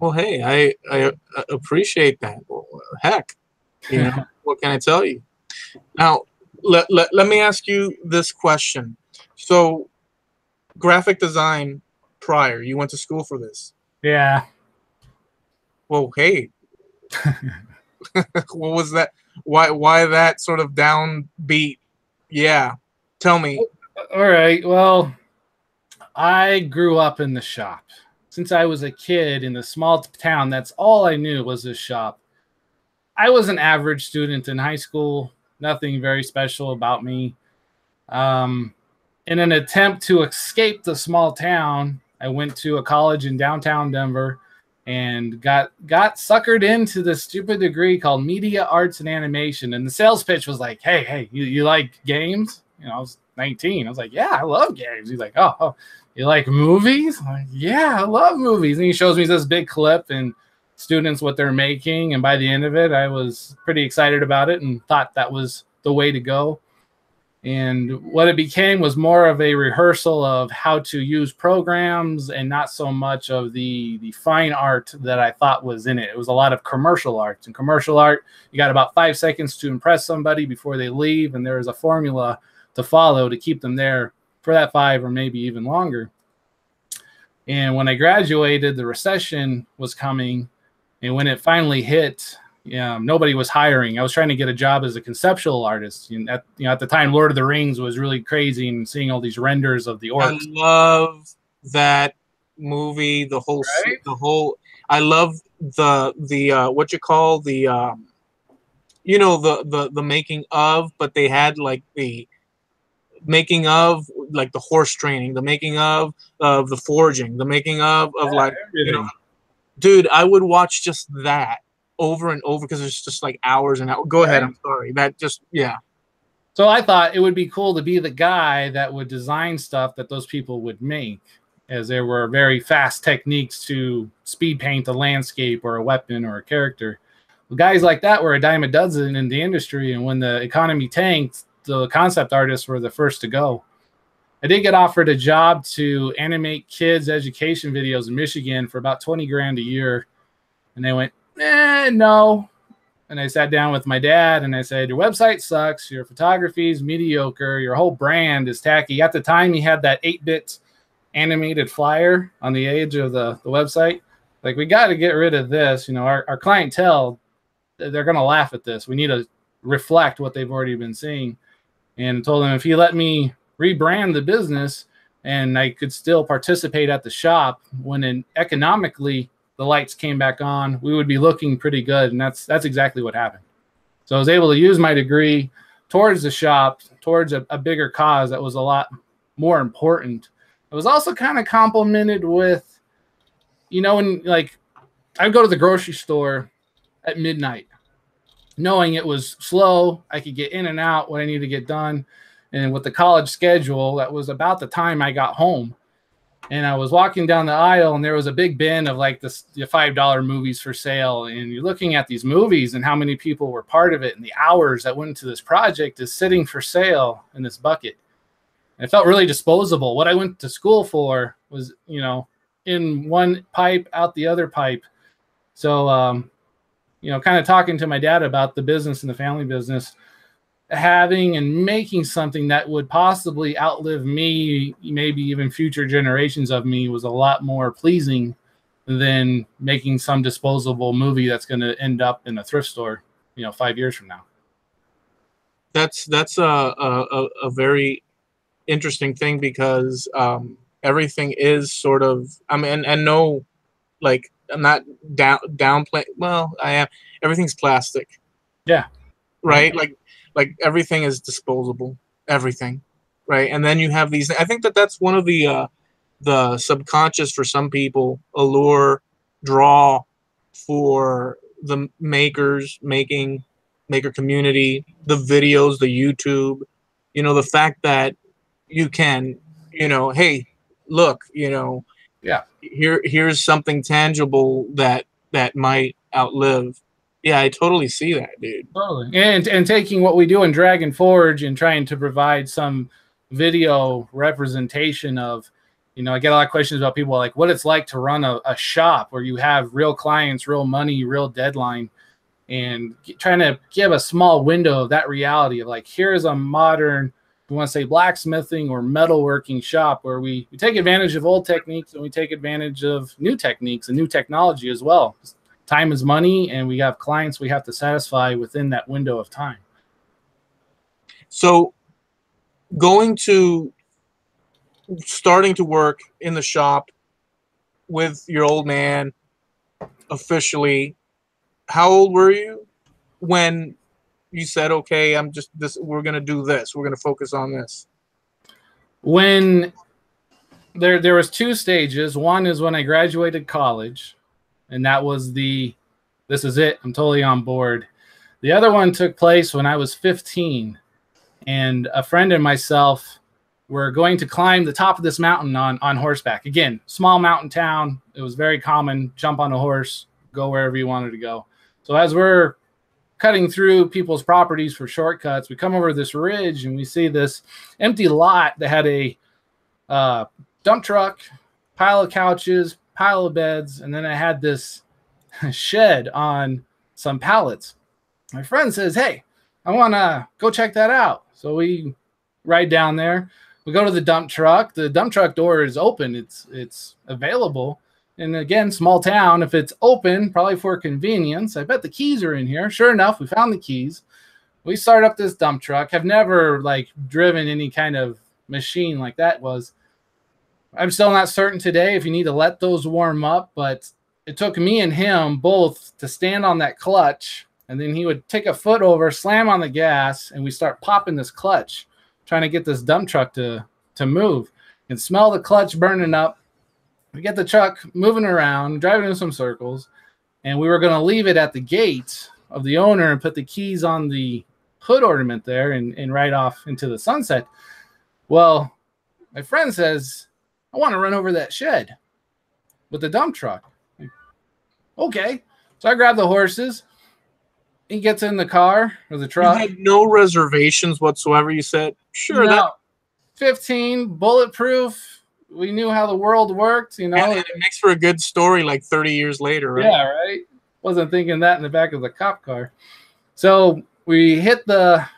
Speaker 1: Well, hey, I appreciate that. Well, heck, you know, what can I tell you? Now, let me ask you this question. So, graphic design prior, you went to school for this?
Speaker 3: Yeah.
Speaker 1: Well, hey, what was that? Why that sort of downbeat? Yeah, tell me.
Speaker 3: All right. Well, I grew up in the shop. Since I was a kid in a small town, that's all I knew was this shop. I was an average student in high school. Nothing very special about me. In an attempt to escape the small town, I went to a college in downtown Denver, and got suckered into this stupid degree called Media Arts and Animation. And the sales pitch was like, hey, you like games? You know, I was 19. I was like, yeah, I love games. He's like, oh, you like movies? I'm like, yeah, I love movies. And he shows me this big clip and students what they're making. And by the end of it, I was pretty excited about it and thought that was the way to go. And what it became was more of a rehearsal of how to use programs and not so much of the fine art that I thought was in it. It was a lot of commercial art. And commercial art, you got about 5 seconds to impress somebody before they leave. And there is a formula to follow to keep them there for that 5 or maybe even longer. And when I graduated, the recession was coming. And when it finally hit, nobody was hiring. I was trying to get a job as a conceptual artist. And at the time, Lord of the Rings was really crazy, and seeing all these renders of the orcs.
Speaker 1: I love that movie. The whole. I love the what you call the the making of, but they had like the making of like the horse training, the making of the forging, the making of like everything. Dude, I would watch just that over and over because it's just like hours and hours. Go ahead. I'm sorry. That just, yeah.
Speaker 3: So I thought it would be cool to be the guy that would design stuff that those people would make, as there were very fast techniques to speed paint a landscape or a weapon or a character. Well, guys like that were a dime a dozen in the industry. And when the economy tanked, the concept artists were the first to go. I did get offered a job to animate kids' education videos in Michigan for about 20 grand a year. And they went, no. And I sat down with my dad and I said, your website sucks. Your photography is mediocre. Your whole brand is tacky. At the time, he had that 8-bit animated flyer on the edge of the website. Like, we got to get rid of this. You know, our clientele, they're going to laugh at this. We need to reflect what they've already been seeing. And I told him if he let me rebrand the business and I could still participate at the shop when economically the lights came back on, we would be looking pretty good. And that's exactly what happened. So I was able to use my degree towards the shop, towards a bigger cause that was a lot more important. It was also kind of complemented with, when like I'd go to the grocery store at midnight, knowing it was slow, I could get in and out what I needed to get done. And with the college schedule, that was about the time I got home. And I was walking down the aisle and there was a big bin of like the $5 movies for sale. And you're looking at these movies and how many people were part of it and the hours that went into this project is sitting for sale in this bucket. And it felt really disposable. What I went to school for was, in one pipe, out the other pipe. So, kind of talking to my dad about the business and the family business, having and making something that would possibly outlive me, maybe even future generations of me, was a lot more pleasing than making some disposable movie that's going to end up in a thrift store, 5 years from now.
Speaker 1: That's a very interesting thing because everything is sort of, and no, like, I'm not downplaying. Well, I am. Everything's plastic.
Speaker 3: Yeah.
Speaker 1: Right. Like everything is disposable, everything, right? And then you have these. I think that's one of the subconscious for some people allure, draw for the maker community, the videos, the YouTube, the fact that you can, hey, look,
Speaker 3: yeah,
Speaker 1: here's something tangible that might outlive. Yeah, I totally see that, dude.
Speaker 3: Totally. And taking what we do in Dragon Forge and trying to provide some video representation of, I get a lot of questions about people like what it's like to run a shop where you have real clients, real money, real deadline, and trying to give a small window of that reality of like, here's a modern, we want to say blacksmithing or metalworking shop where we take advantage of old techniques and we take advantage of new techniques and new technology as well. Time is money, and we have clients we have to satisfy within that window of time.
Speaker 1: So starting to work in the shop with your old man officially, how old were you when you said, okay, we're going to do this. We're going to focus on this?
Speaker 3: When there was 2 stages. One is when I graduated college. and that was this is it. I'm totally on board. The other one took place when I was 15, and a friend and myself were going to climb the top of this mountain on horseback. Again, small mountain town. It was very common. Jump on a horse, go wherever you wanted to go. So as we're cutting through people's properties for shortcuts, we come over this ridge and we see this empty lot that had a dump truck, pile of couches, pile of beds, and then I had this shed on some pallets. My friend says, hey, I want to go check that out. So we ride down there. We go to the dump truck. The dump truck door is open. It's available. And again, small town, if it's open, probably for convenience, I bet the keys are in here. Sure enough, we found the keys. We start up this dump truck. Have never like driven any kind of machine like that was. I'm still not certain today if you need to let those warm up, but it took me and him both to stand on that clutch, and then he would take a foot over, slam on the gas, and we start popping this clutch, trying to get this dump truck to move. And smell the clutch burning up. We get the truck moving around, driving in some circles, and we were going to leave it at the gate of the owner and put the keys on the hood ornament there and ride off into the sunset. Well, my friend says, I want to run over that shed with the dump truck. Okay. So I grab the horses. He gets in the car or the truck.
Speaker 1: You had no reservations whatsoever. You said, sure,
Speaker 3: No.
Speaker 1: that
Speaker 3: 15, bulletproof. We knew how the world worked, you know.
Speaker 1: and it makes for a good story like 30 years later, right?
Speaker 3: Yeah, right. Wasn't thinking that in the back of the cop car. So we hit the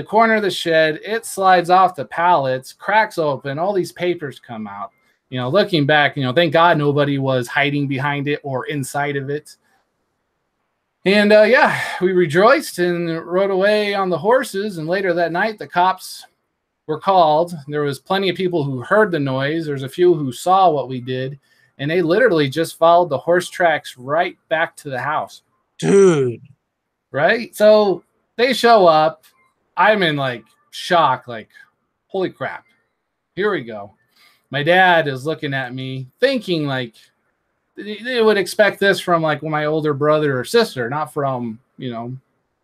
Speaker 3: corner of the shed. It slides off the pallets, cracks open. All these papers come out. You know, looking back, you know, thank God nobody was hiding behind it or inside of it. And yeah, we rejoiced and rode away on the horses. And later that night, the cops were called. There was plenty of people who heard the noise. There's a few who saw what we did. And they literally just followed the horse tracks right back to the house.
Speaker 1: Dude.
Speaker 3: Right? So they show up. I'm in like shock, like, holy crap. Here we go. My dad is looking at me thinking like they would expect this from like my older brother or sister, not from, you know,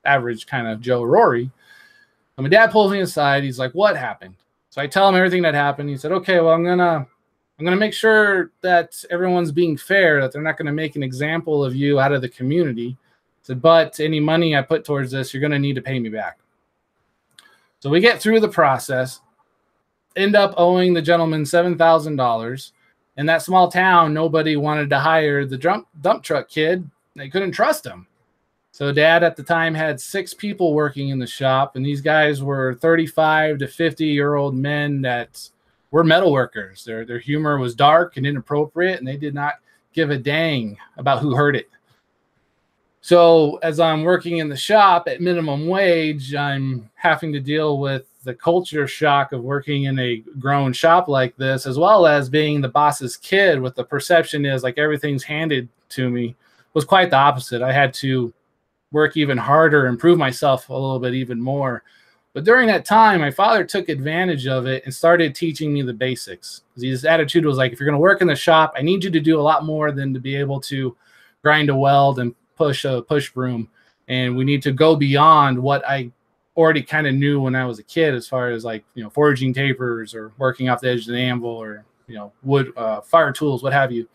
Speaker 3: average kind of Joe Rory. And my dad pulls me aside. He's like, what happened? So I tell him everything that happened. He said, okay, well, I'm gonna make sure that everyone's being fair, that they're not going to make an example of you out of the community. I said, but any money I put towards this, you're going to need to pay me back. So we get through the process, end up owing the gentleman $7,000. In that small town, nobody wanted to hire the dump truck kid. They couldn't trust him. So Dad at the time had 6 people working in the shop, and these guys were 35 to 50-year-old men that were metal workers. Their humor was dark and inappropriate, and they did not give a dang about who heard it. So as I'm working in the shop at minimum wage, I'm having to deal with the culture shock of working in a grown shop like this, as well as being the boss's kid, with the perception is like everything's handed to me, was quite the opposite. I had to work even harder, improve myself a little bit even more. But during that time, my father took advantage of it and started teaching me the basics. His attitude was like, if you're going to work in the shop, I need you to do a lot more than to be able to grind a weld and push a push broom. And we need to go beyond what I already kind of knew when I was a kid, as far as like, you know, forging tapers or working off the edge of the anvil, or, you know, wood, fire tools, what have you.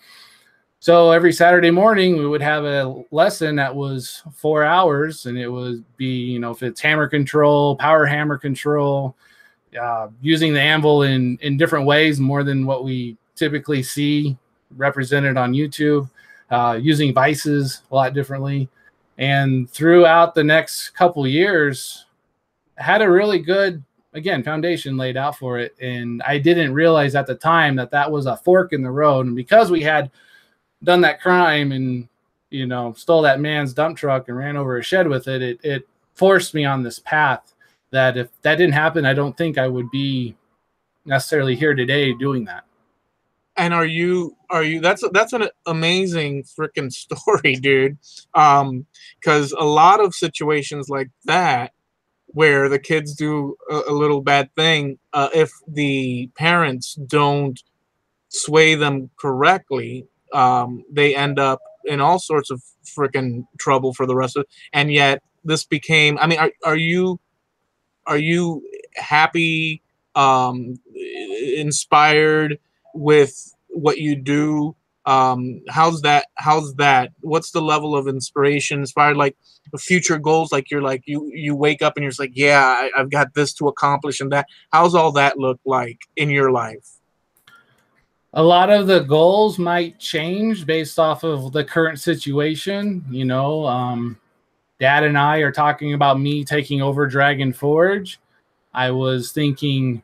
Speaker 3: So every Saturday morning we would have a lesson that was 4 hours, and it would be, you know, if it's hammer control, power hammer control, using the anvil in different ways, more than what we typically see represented on YouTube, using vices a lot differently. And throughout the next couple years, I had a really good, again, foundation laid out for it. And I didn't realize at the time that that was a fork in the road. And because we had done that crime and, you know, stole that man's dump truck and ran over a shed with it, it forced me on this path that if that didn't happen, I don't think I would be necessarily here today doing that.
Speaker 1: And are you that's an amazing freaking story, dude. Because a lot of situations like that, where the kids do a little bad thing, if the parents don't sway them correctly, they end up in all sorts of freaking trouble for the rest of it. And yet this became, I mean, are you happy, inspired with what you do? How's that? What's the level of inspiration, inspired, like future goals? Like you wake up and you're just like, yeah, I've got this to accomplish and that. How's all that look like in your life?
Speaker 3: A lot of the goals might change based off of the current situation. You know, Dad and I are talking about me taking over Dragon Forge. I was thinking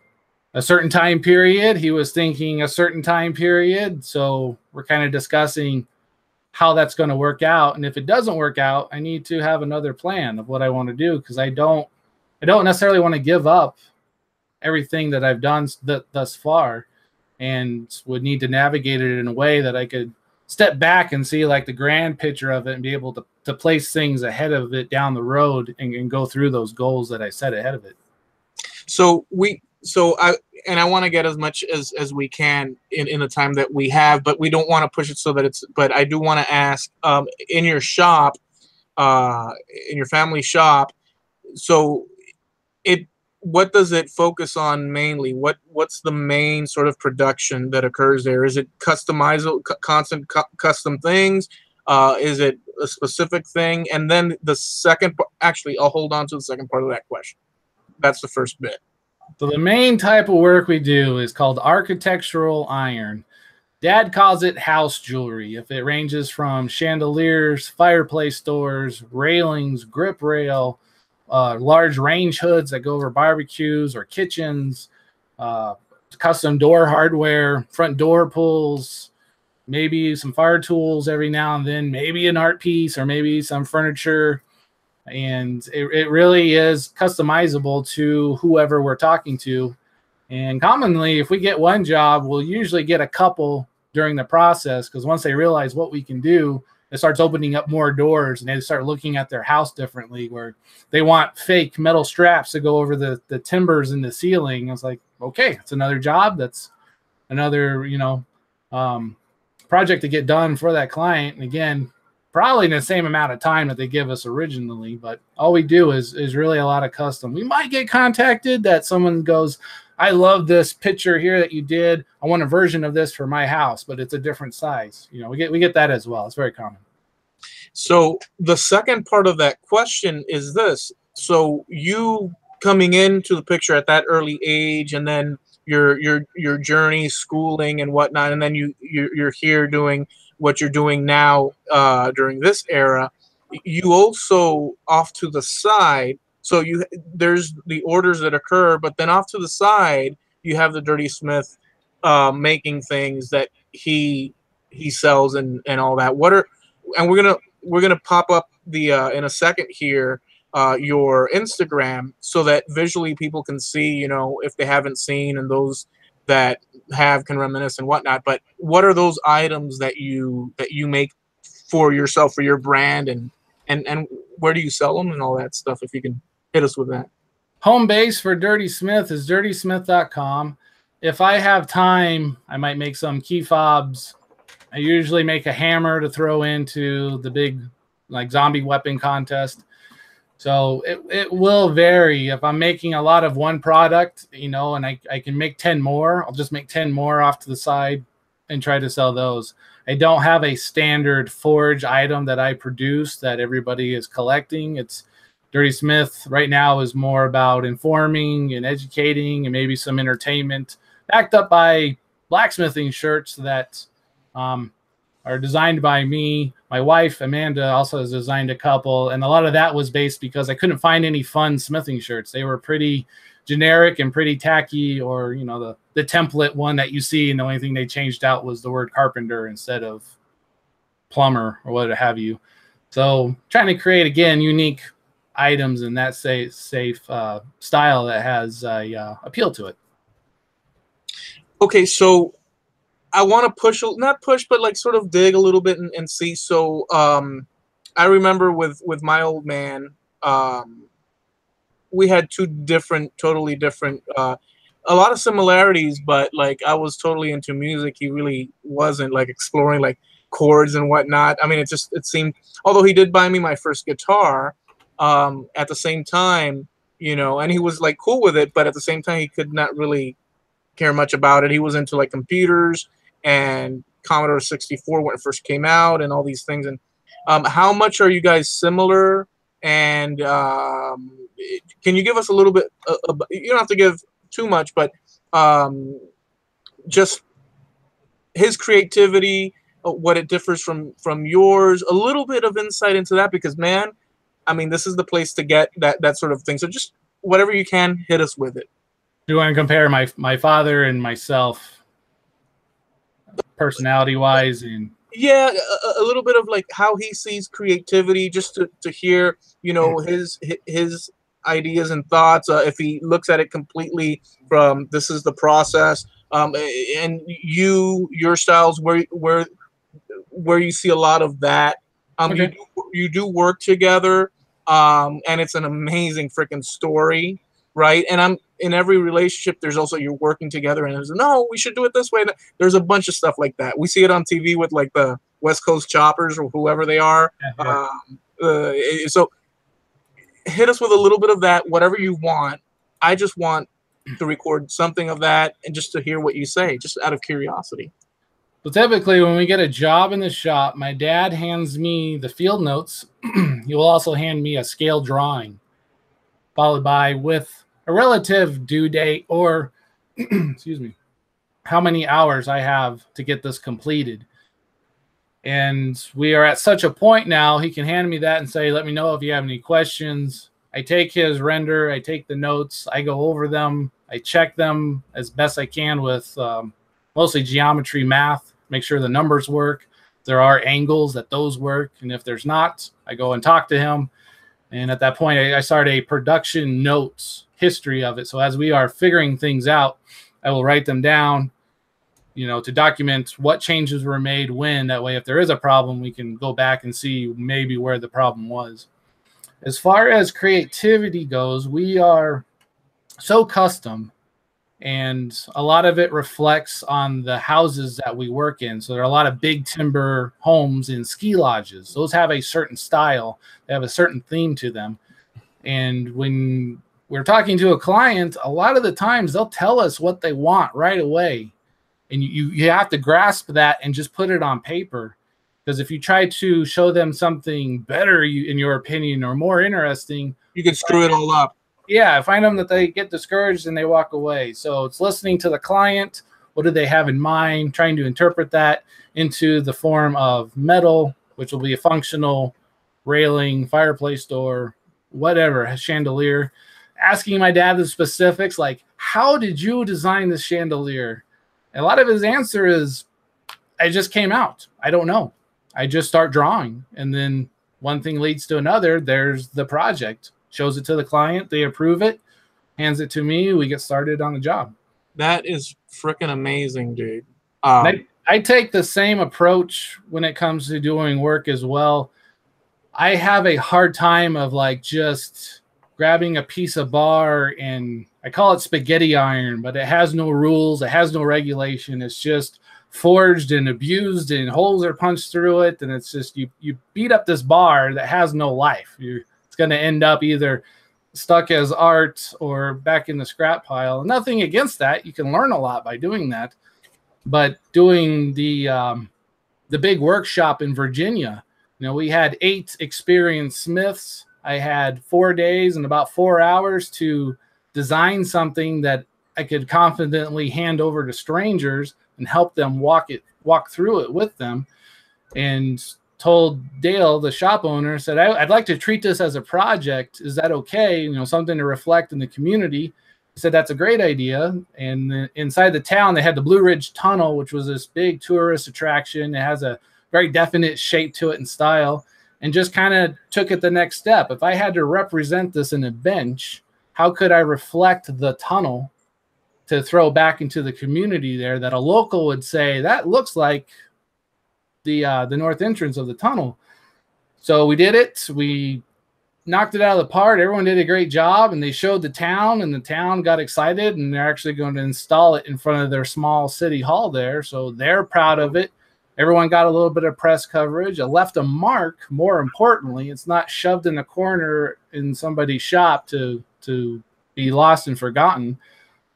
Speaker 3: a certain time period. He was thinking a certain time period. So we're kind of discussing how that's going to work out. And if it doesn't work out, I need to have another plan of what I want to do, because I don't necessarily want to give up everything that I've done thus far, and would need to navigate it in a way that I could step back and see like the grand picture of it and be able to place things ahead of it down the road and go through those goals that I set ahead of it.
Speaker 1: So I want to get as much as we can in the time that we have, but we don't want to push it so that it's, but I do want to ask, in your shop, in your family shop, so what does it focus on mainly? What's the main sort of production that occurs there? Is it customizable, constant custom things? Is it a specific thing? And then the second, actually, I'll hold on to the second part of that question. That's the first bit.
Speaker 3: So the main type of work we do is called architectural iron. Dad calls it house jewelry. If it ranges from chandeliers, fireplace doors, railings, grip rail, large range hoods that go over barbecues or kitchens, custom door hardware, front door pulls, maybe some fire tools every now and then, maybe an art piece or maybe some furniture. And it really is customizable to whoever we're talking to. And commonly, if we get one job, we'll usually get a couple during the process, because once they realize what we can do, it starts opening up more doors, and they start looking at their house differently, where they want fake metal straps to go over the timbers in the ceiling. I was like, okay, it's another job. That's another, project to get done for that client. And again, probably in the same amount of time that they give us originally, but all we do is really a lot of custom. We might get contacted that someone goes, I love this picture here that you did. I want a version of this for my house, but it's a different size. We get that as well. It's very common. So
Speaker 1: the second part of that question is this. So you coming into the picture at that early age, and then your journey, schooling and whatnot, and then you're here doing what you're doing now during this era. You also off to the side. So there's the orders that occur, but then off to the side, you have the Dirty Smith making things that he sells and all that. And we're gonna pop up the in a second here your Instagram, so that visually people can see, if they haven't seen, and those that have can reminisce and whatnot. But what are those items that you make for yourself, for your brand, and where do you sell them and all that stuff? If you can hit us with that.
Speaker 3: Home base for Dirty Smith is dirtysmith.com. If I have time, I might make some key fobs. I usually make a hammer to throw into the big zombie weapon contest. So it will vary. If I'm making a lot of one product, and I can make 10 more, I'll just make 10 more off to the side and try to sell those. I don't have a standard forge item that I produce that everybody is collecting. It's Dirty Smith right now is more about informing and educating and maybe some entertainment, backed up by blacksmithing shirts that are designed by me. My wife, Amanda, also has designed a couple. And a lot of that was based because I couldn't find any fun smithing shirts. They were pretty generic and pretty tacky, or, the template one that you see. And the only thing they changed out was the word carpenter instead of plumber or what have you. So trying to create, again, unique items in that safe style that has appeal to it.
Speaker 1: Okay, so I want to not push, but sort of dig a little bit and see. So I remember with my old man, we had two totally different, a lot of similarities, but I was totally into music. He really wasn't, exploring chords and whatnot. I mean, it seemed, although he did buy me my first guitar, at the same time, you know, and he was like cool with it, but at the same time, he could not really care much about it. He was into like computers and Commodore 64 when it first came out and all these things. And how much are you guys similar? And can you give us a little bit? You don't have to give too much, but just his creativity, what it differs from yours, a little bit of insight into that, because man, I mean, this is the place to get that sort of thing. So just whatever you can, hit us with it.
Speaker 3: Do you want to compare my father and myself, personality wise, and
Speaker 1: yeah, a little bit of like how he sees creativity, just to hear, you know, his ideas and thoughts. If he looks at it completely from this is the process, and your styles where you see a lot of that.
Speaker 3: Okay.
Speaker 1: You do work together, and it's an amazing freaking story, right? And in every relationship, there's also you're working together, and there's no, we should do it this way. There's a bunch of stuff like that. We see it on TV with like the West Coast Choppers or whoever they are.
Speaker 3: Yeah.
Speaker 1: So hit us with a little bit of that, whatever you want. I just want to record something of that and just to hear what you say, just out of curiosity.
Speaker 3: So typically when we get a job in the shop, my dad hands me the field notes. He will also hand me a scale drawing, followed by with a relative due date or, excuse me, how many hours I have to get this completed. And we are at such a point now, he can hand me that and say, let me know if you have any questions. I take his render, I take the notes, I go over them, I check them as best I can with mostly geometry, math, make sure the numbers work. If there are angles, that those work. And if there's not, I go and talk to him. And at that point, I start a production notes history of it. So as we are figuring things out, I will write them down, you know, to document what changes were made when. That way, if there is a problem, we can go back and see maybe where the problem was. As far as creativity goes, we are so custom, and a lot of it reflects on the houses that we work in. So there are a lot of big timber homes in ski lodges. Those have a certain style. They have a certain theme to them. And when we're talking to a client, a lot of the times they'll tell us what they want right away. And you have to grasp that and just put it on paper. Because if you try to show them something better, in your opinion, or more interesting,
Speaker 1: you can screw it all up.
Speaker 3: Yeah, I find them that they get discouraged and they walk away. So it's listening to the client. What do they have in mind? Trying to interpret that into the form of metal, which will be a functional railing, fireplace door, whatever, a chandelier. Asking my dad the specifics, like, how did you design this chandelier? And a lot of his answer is, I just came out. I don't know. I just start drawing. And then one thing leads to another. There's the project. Shows it to the client. They approve it. Hands it to me. We get started on the job.
Speaker 1: That is freaking amazing, dude.
Speaker 3: I take the same approach when it comes to doing work as well. I have a hard time of like just grabbing a piece of bar, and I call it spaghetti iron, but it has no rules. It has no regulation. It's just forged and abused, and holes are punched through it. And it's just, you beat up this bar that has no life. It's going to end up either stuck as art or back in the scrap pile. Nothing against that. You can learn a lot by doing that. But doing the big workshop in Virginia, you know, we had 8 experienced smiths. I had 4 days and about 4 hours to design something that I could confidently hand over to strangers and help them walk through it with them. And told Dale, the shop owner, said, I'd like to treat this as a project. Is that okay? You know, something to reflect in the community. He said, that's a great idea. And inside the town, they had the Blue Ridge Tunnel, which was this big tourist attraction. It has a very definite shape to it and style, and just kind of took it the next step. If I had to represent this in a bench, how could I reflect the tunnel to throw back into the community there that a local would say, that looks like the north entrance of the tunnel. So we did it. We knocked it out of the park. Everyone did a great job, and they showed the town, and the town got excited, and they're actually going to install it in front of their small city hall there. So they're proud of it. Everyone got a little bit of press coverage. It left a mark. More importantly, it's not shoved in the corner in somebody's shop to be lost and forgotten.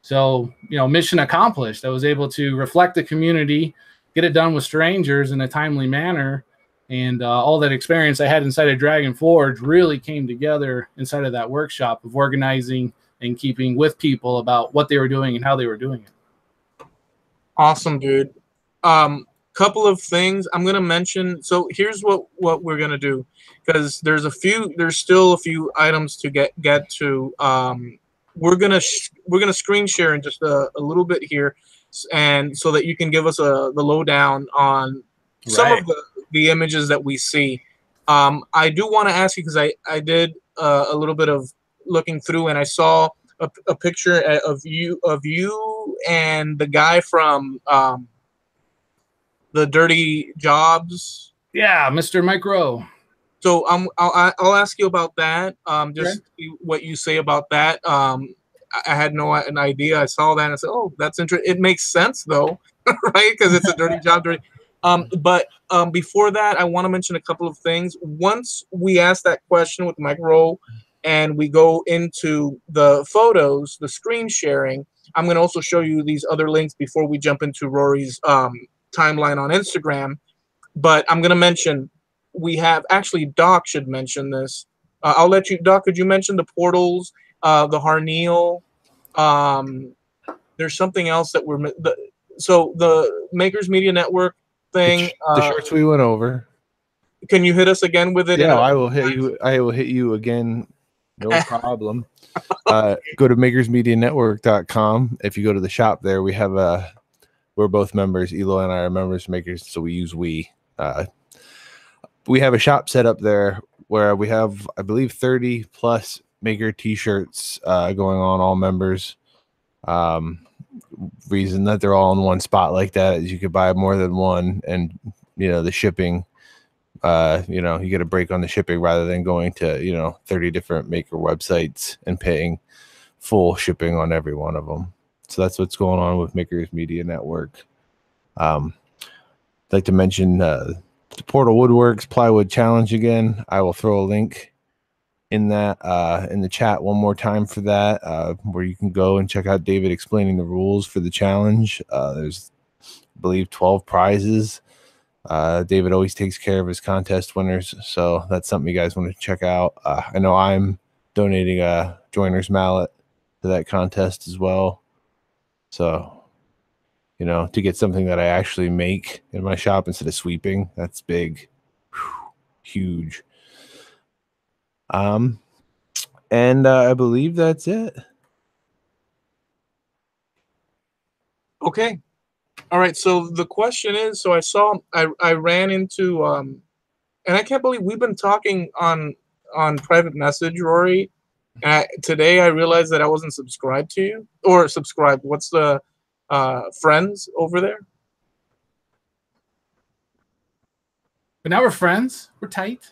Speaker 3: So, mission accomplished. I was able to reflect the community, get it done with strangers in a timely manner. And all that experience I had inside of Dragon Forge really came together inside of that workshop of organizing and keeping with people about what they were doing and how they were doing it.
Speaker 1: Awesome, dude. Couple of things I'm gonna mention. So here's what we're gonna do, because there's still a few items to get to. We're gonna screen share in just a little bit here, and so that you can give us the lowdown on some of the images that we see. I do want to ask you, because I did a little bit of looking through, and I saw a picture of you and the guy from the Dirty Jobs.
Speaker 3: Yeah, Mr. Micro.
Speaker 1: So I'll ask you about that. Just what you say about that. I had an idea. I saw that and I said, "Oh, that's interesting." It makes sense though, right? Because it's a dirty job. But before that, I want to mention a couple of things. Once we ask that question with Micro, and we go into the photos, the screen sharing, I'm going to also show you these other links before we jump into Rory's timeline on Instagram. But I'm going to mention, we have, actually Doc should mention this. I'll let you, Doc, could you mention the portals, the Harneal? There's something else that so the Makers Media Network thing.
Speaker 2: The shorts we went over.
Speaker 1: Can you hit us again with it?
Speaker 2: Yeah, I will hit you. I will hit you again. No problem. Go to makersmedianetwork.com. If you go to the shop there, we have we're both members. Elo and I are members, Makers, so we use we. We have a shop set up there where we have, I believe, 30 plus Maker t-shirts going on, all members. Reason that they're all in one spot like that is you could buy more than one, and the shipping, you get a break on the shipping rather than going to 30 different Maker websites and paying full shipping on every one of them. So that's what's going on with Makers Media Network. I'd like to mention the Portal Woodworks Plywood Challenge again. I will throw a link in the chat one more time for that, where you can go and check out David explaining the rules for the challenge. There's, I believe, 12 prizes. David always takes care of his contest winners, so that's something you guys want to check out. I know I'm donating a joiner's mallet to that contest as well. So, to get something that I actually make in my shop instead of sweeping, that's big. Whew, huge. And I believe that's it.
Speaker 1: Okay. All right. So the question is, so I ran into, and I can't believe we've been talking on private message, Rory. And today I realized that I wasn't subscribed to you, or subscribed. What's the friends over there?
Speaker 3: But now we're friends. We're tight.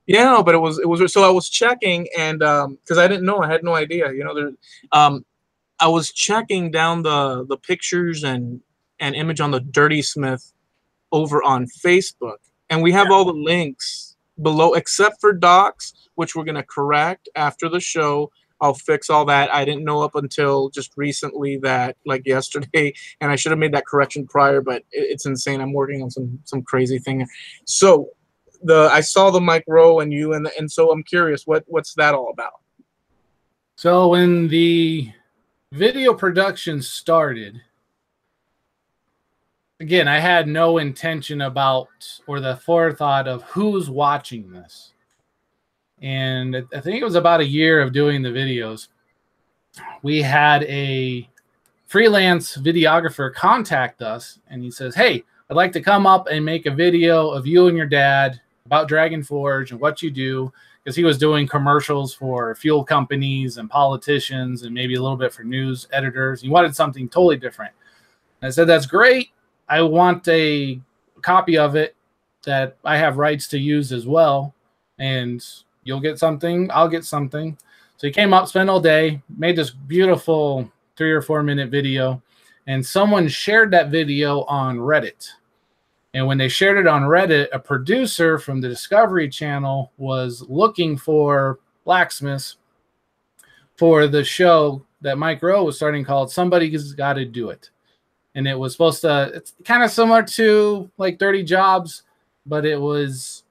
Speaker 1: Yeah, no, but it was so I was checking, and because I didn't know, I had no idea. I was checking down the pictures and image on the Dirty Smith over on Facebook, and we have all the links below except for Docs, which we're gonna correct after the show. I'll fix all that. I didn't know up until just recently, that like yesterday, and I should have made that correction prior, but it's insane. I'm working on some crazy thing. So I saw the Micro and you, and so I'm curious, what's that all about?
Speaker 3: So when the video production started, again, I had no intention about, or the forethought of who's watching this. And I think it was about a year of doing the videos. We had a freelance videographer contact us, and he says, "Hey, I'd like to come up and make a video of you and your dad about Dragon Forge and what you do," because he was doing commercials for fuel companies and politicians and maybe a little bit for news editors. He wanted something totally different. And I said, "That's great. I want a copy of it that I have rights to use as well. And you'll get something, I'll get something." So he came up, spent all day, made this beautiful 3 or 4 minute video, and someone shared that video on Reddit. And when they shared it on Reddit, a producer from the Discovery Channel was looking for blacksmiths for the show that Mike Rowe was starting called Somebody's Got to Do It. And it was supposed to, it's kind of similar to like Dirty Jobs, but it was,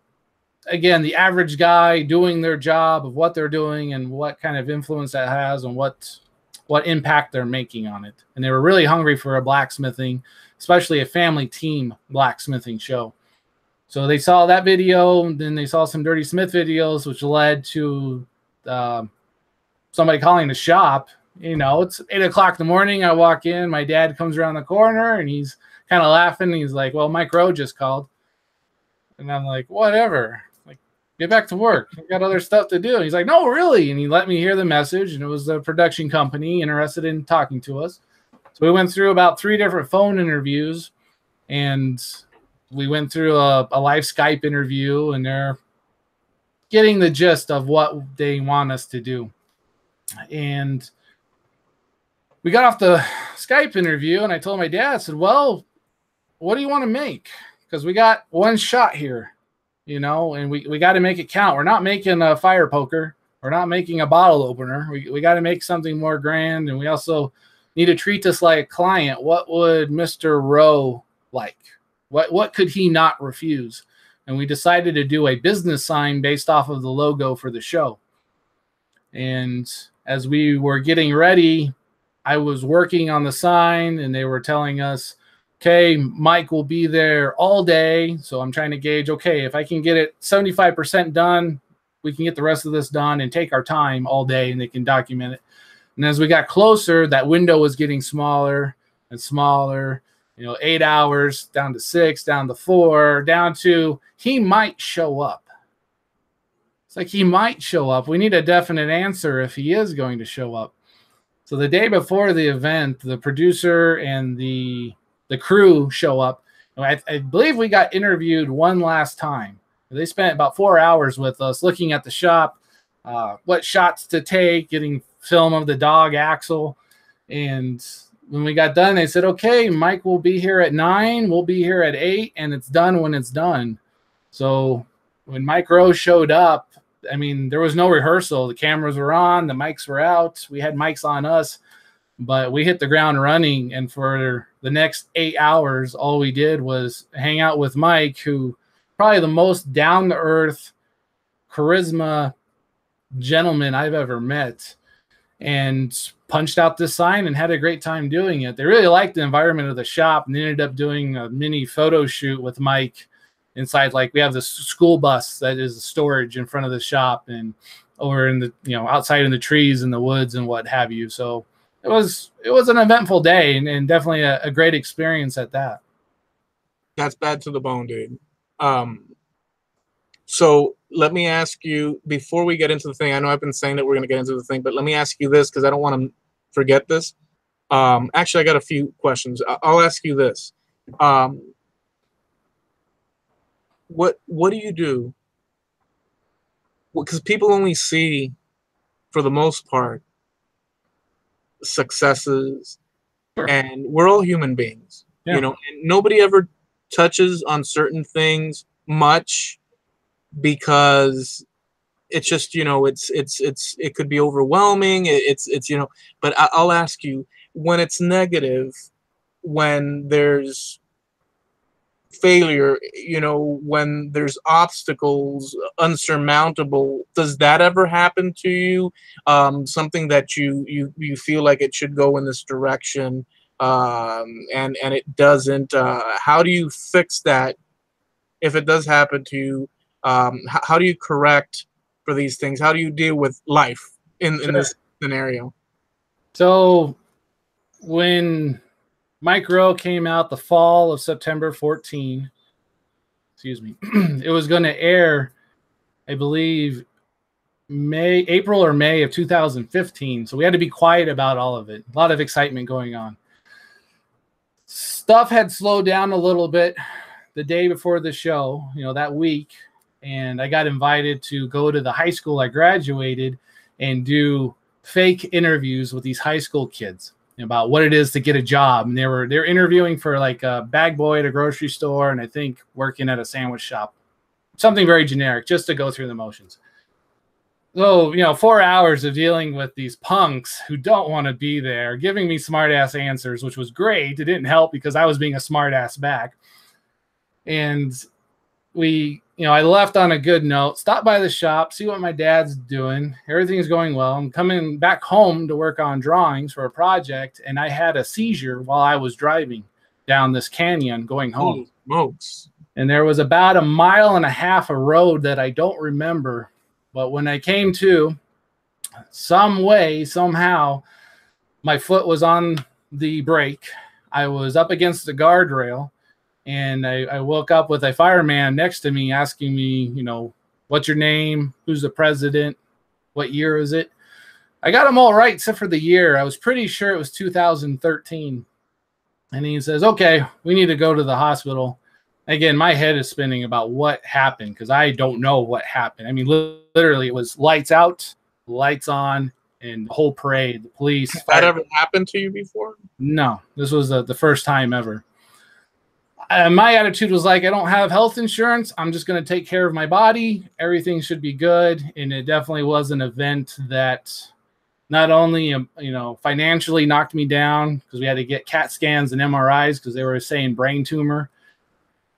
Speaker 3: again, the average guy doing their job of what they're doing and what kind of influence that has and what impact they're making on it. And they were really hungry for a blacksmithing, especially a family team blacksmithing show. So they saw that video, and then they saw some Dirty Smith videos, which led to somebody calling the shop. You know, it's 8 o'clock in the morning. I walk in, my dad comes around the corner, and he's kind of laughing. He's like, well, Mike Rowe just called. And I'm like, whatever. Like, get back to work. I got other stuff to do. And he's like, no, really? And he let me hear the message, and it was the production company interested in talking to us. So we went through about 3 different phone interviews, and we went through a live Skype interview, and they're getting the gist of what they want us to do. And we got off the Skype interview, and I told my dad, I said, well, what do you want to make? Because we got one shot here, you know, and we got to make it count. We're not making a fire poker. We're not making a bottle opener. We got to make something more grand, and we also need to treat this like a client. What would Mr. Rowe like? What could he not refuse? And we decided to do a business sign based off of the logo for the show. And as we were getting ready, I was working on the sign, and they were telling us, okay, Mike will be there all day. So I'm trying to gauge, okay, if I can get it 75% done, we can get the rest of this done and take our time all day, and they can document it. And as we got closer, that window was getting smaller and smaller, 8 hours, down to 6, down to 4, down to he might show up. It's like he might show up. We need a definite answer if he is going to show up. So the day before the event, the producer and the crew show up. I believe we got interviewed one last time. They spent about 4 hours with us looking at the shop, what shots to take, getting film of the dog Axel. And when we got done, they said, okay, Mike will be here at 9, we'll be here at 8, and it's done when it's done. So when Mike Rowe showed up, I mean, there was no rehearsal. The cameras were on, the mics were out. We had mics on us, but we hit the ground running. And for the next 8 hours, all we did was hang out with Mike, who probably the most down-to-earth charisma gentleman I've ever met, and punched out this sign and had a great time doing it. They really liked the environment of the shop, and they ended up doing a mini photo shoot with Mike inside. Like, we have this school bus that is storage in front of the shop, and over in the, outside in the trees in the woods and what have you. So it was an eventful day, and definitely a great experience at that.
Speaker 1: That's bad to the bone, dude. So let me ask you, before we get into the thing, I know I've been saying that we're going to get into the thing, but let me ask you this, because I don't want to forget this. Actually, I got a few questions. I'll ask you this. What do you do? Because people only see, for the most part, successes,
Speaker 3: Sure.
Speaker 1: And we're all human beings,
Speaker 3: Yeah.
Speaker 1: and nobody ever touches on certain things much, because it's just, it could be overwhelming. But I'll ask you, when it's negative, when there's failure, when there's obstacles unsurmountable, does that ever happen to you? Something that you feel like it should go in this direction, and it doesn't. How do you fix that if it does happen to you? How do you correct for these things? How do you deal with life in this scenario?
Speaker 3: So when Mike Rowe came out the fall of September 14, it was going to air, I believe, April or May of 2015. So we had to be quiet about all of it. A lot of excitement going on. Stuff had slowed down a little bit the day before the show, that week. And I got invited to go to the high school I graduated and do fake interviews with these high school kids. about what it is to get a job. And they're interviewing for like a bag boy at a grocery store, and I think working at a sandwich shop, something very generic, just to go through the motions. So, 4 hours of dealing with these punks who don't want to be there, giving me smart ass answers, which was great. It didn't help because I was being a smart ass back. And I left on a good note, stopped by the shop, see what my dad's doing. Everything's going well. I'm coming back home to work on drawings for a project, and I had a seizure while I was driving down this canyon going home.
Speaker 1: Oh, smokes.
Speaker 3: And there was about 1.5 miles of road that I don't remember. But when I came to, some way, somehow, my foot was on the brake. I was up against the guardrail, and I woke up with a fireman next to me asking me, what's your name? Who's the president? What year is it? I got them all right except for the year. I was pretty sure it was 2013. And he says, okay, we need to go to the hospital. Again, my head is spinning about what happened because I don't know what happened. I mean, literally, it was lights out, lights on, and the whole parade, the police.
Speaker 1: That ever happened to you before?
Speaker 3: No, this was the first time ever. My attitude was like, I don't have health insurance. I'm just going to take care of my body. Everything should be good. And it definitely was an event that not only, financially knocked me down because we had to get CAT scans and MRIs because they were saying brain tumor.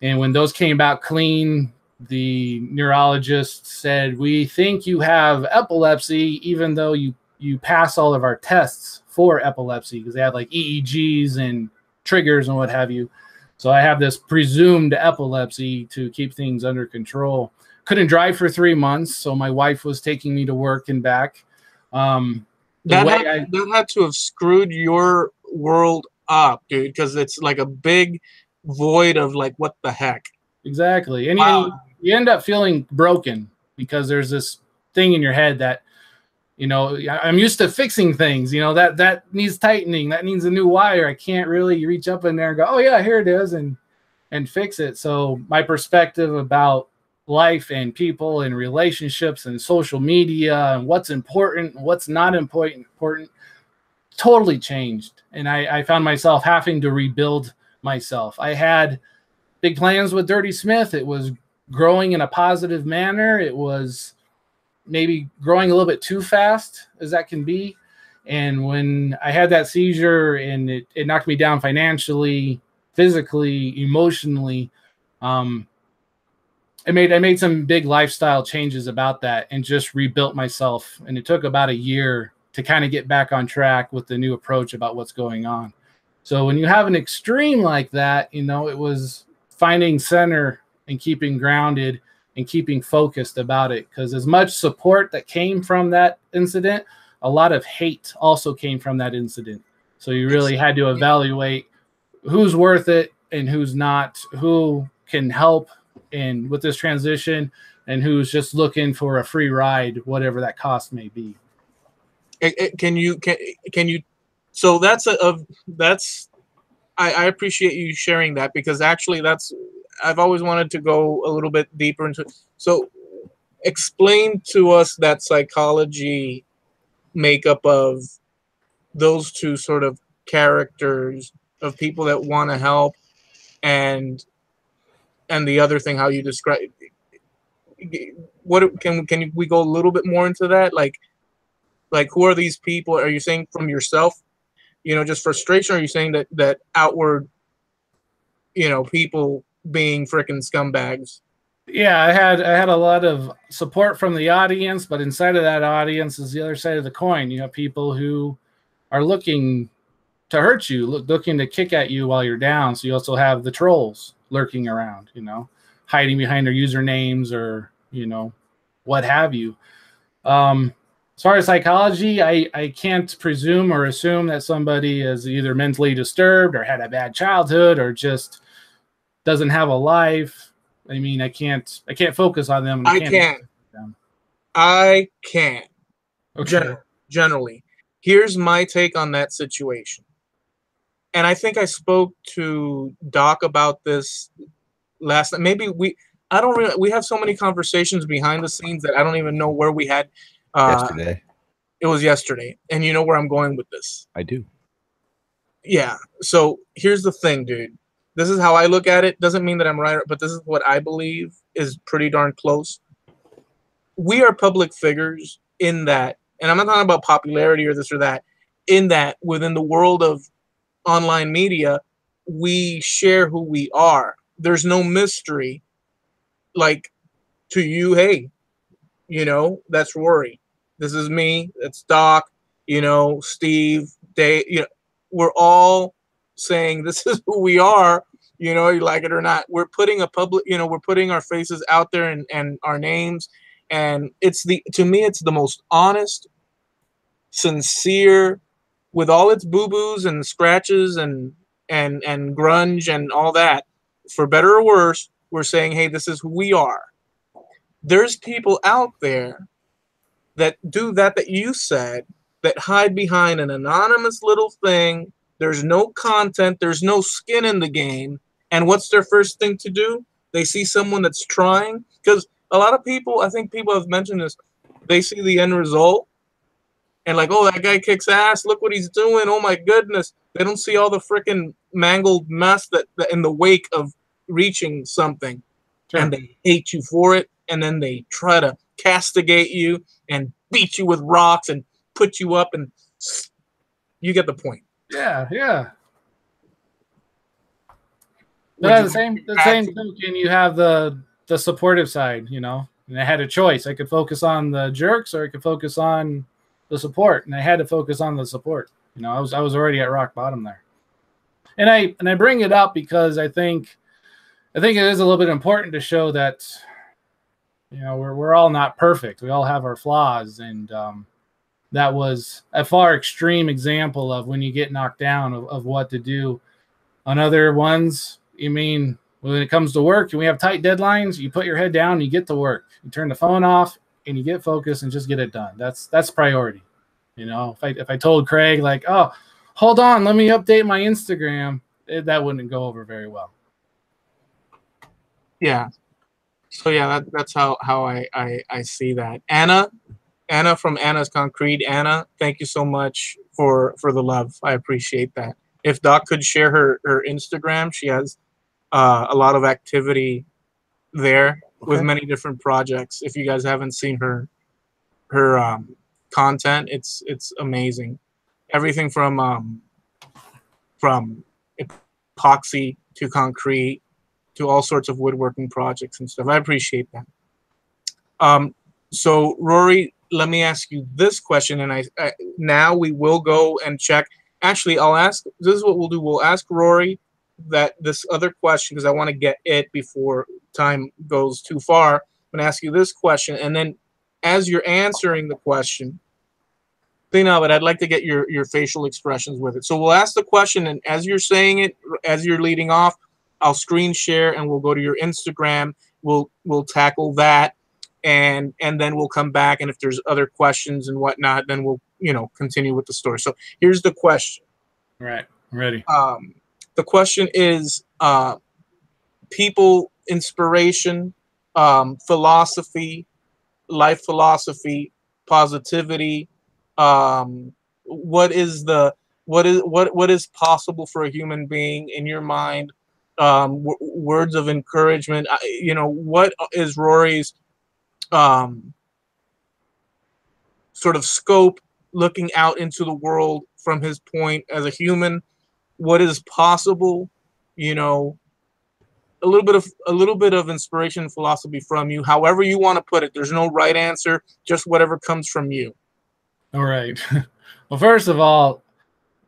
Speaker 3: And when those came back clean, the neurologist said, we think you have epilepsy, even though you pass all of our tests for epilepsy, because they had like EEGs and triggers and what have you. So I have this presumed epilepsy to keep things under control. Couldn't drive for 3 months, so my wife was taking me to work and back.
Speaker 1: That had to have screwed your world up, dude, because it's like a big void of like, what the heck?
Speaker 3: Exactly. And
Speaker 1: Wow.
Speaker 3: you end up feeling broken because there's this thing in your head that, I'm used to fixing things, that needs tightening, that needs a new wire. I can't really reach up in there and go, oh yeah, here it is, and fix it. So my perspective about life and people and relationships and social media and what's important, what's not important, totally changed. And I found myself having to rebuild myself. I had big plans with Dirty Smith. It was growing in a positive manner. It was maybe growing a little bit too fast as that can be. And when I had that seizure and it knocked me down financially, physically, emotionally, I made some big lifestyle changes about that and just rebuilt myself. And it took about a year to kind of get back on track with the new approach about what's going on. So when you have an extreme like that, it was finding center and keeping grounded and keeping focused about it. Because as much support that came from that incident, a lot of hate also came from that incident. So you really had to evaluate who's worth it and who's not, who can help in with this transition and who's just looking for a free ride, whatever that cost may be.
Speaker 1: Can you so I appreciate you sharing that, because actually I've always wanted to go a little bit deeper into it. So explain to us that psychology makeup of those two sort of characters of people that want to help and the other thing, how you describe what can we go a little bit more into that? Like who are these people? Are you saying from yourself, just frustration? Or are you saying that outward, people being freaking scumbags?
Speaker 3: Yeah, I had a lot of support from the audience, but inside of that audience is the other side of the coin. You have people who are looking to hurt you, looking to kick at you while you're down. So you also have the trolls lurking around, hiding behind their usernames or, what have you. As far as psychology, I can't presume or assume that somebody is either mentally disturbed or had a bad childhood or just doesn't have a life. I mean, I can't focus on them.
Speaker 1: I can't.
Speaker 3: Okay.
Speaker 1: Generally, here's my take on that situation. And I think I spoke to Doc about this last night. Maybe we have so many conversations behind the scenes that I don't even know where we had.
Speaker 2: Yesterday.
Speaker 1: It was yesterday. And you know where I'm going with this.
Speaker 2: I do.
Speaker 1: Yeah. So here's the thing, dude. This is how I look at it. Doesn't mean that I'm right, but this is what I believe is pretty darn close. We are public figures in that, and I'm not talking about popularity or this or that, in that within the world of online media, we share who we are. There's no mystery. Like to you, hey, that's Rory. This is me. That's Doc. Steve, Dave. We're all saying this is who we are. You like it or not. We're putting we're putting our faces out there and our names. And to me, it's the most honest, sincere, with all its boo-boos and scratches and grunge and all that. For better or worse, we're saying, hey, this is who we are. There's people out there that do that you said, that hide behind an anonymous little thing. There's no content. There's no skin in the game. And what's their first thing to do? They see someone that's trying. Because a lot of people, I think people have mentioned this, they see the end result and like, oh, that guy kicks ass. Look what he's doing. Oh, my goodness. They don't see all the freaking mangled mess that in the wake of reaching something. Sure. And they hate you for it. And then they try to castigate you and beat you with rocks and put you up, and you get the point.
Speaker 3: Yeah. But the same token, you have the supportive side, and I had a choice. I could focus on the jerks or I could focus on the support, and I had to focus on the support. I was already at rock bottom there. And I bring it up because I think it is a little bit important to show that we're all not perfect. We all have our flaws, and that was a far extreme example of when you get knocked down of what to do. On other ones, when it comes to work and we have tight deadlines, you put your head down, you get to work, you turn the phone off, and you get focused and just get it done. That's priority. If I told Craig like, oh, hold on, let me update my Instagram, that wouldn't go over very well.
Speaker 1: Yeah. So yeah, that's how I see that. Anna from Anna's Concrete. Anna, thank you so much for the love. I appreciate that. If Doc could share her Instagram, she has a lot of activity there with many different projects. If you guys haven't seen her content, it's amazing. Everything from epoxy to concrete to all sorts of woodworking projects and stuff. I appreciate that. So Rory, let me ask you this question, and I now we will go and check. Actually, I'll ask. This is what we'll do. We'll ask Rory this other question because I want to get it before time goes too far. I'm going to ask you this question, and then as you're answering the question, think of it. I'd like to get your facial expressions with it. So we'll ask the question, and as you're saying it, as you're leading off, I'll screen share, and we'll go to your Instagram. We'll tackle that, and then we'll come back. And if there's other questions and whatnot, then we'll continue with the story. So here's the question.
Speaker 3: All right, I'm ready.
Speaker 1: The question is people, inspiration, philosophy, life philosophy, positivity. What is possible for a human being in your mind? Words of encouragement. What is Rory's sort of scope looking out into the world from his point as a human? What is possible? A little bit of inspiration and philosophy from you, however you want to put it. There's no right answer, just whatever comes from you.
Speaker 3: All right. Well, first of all,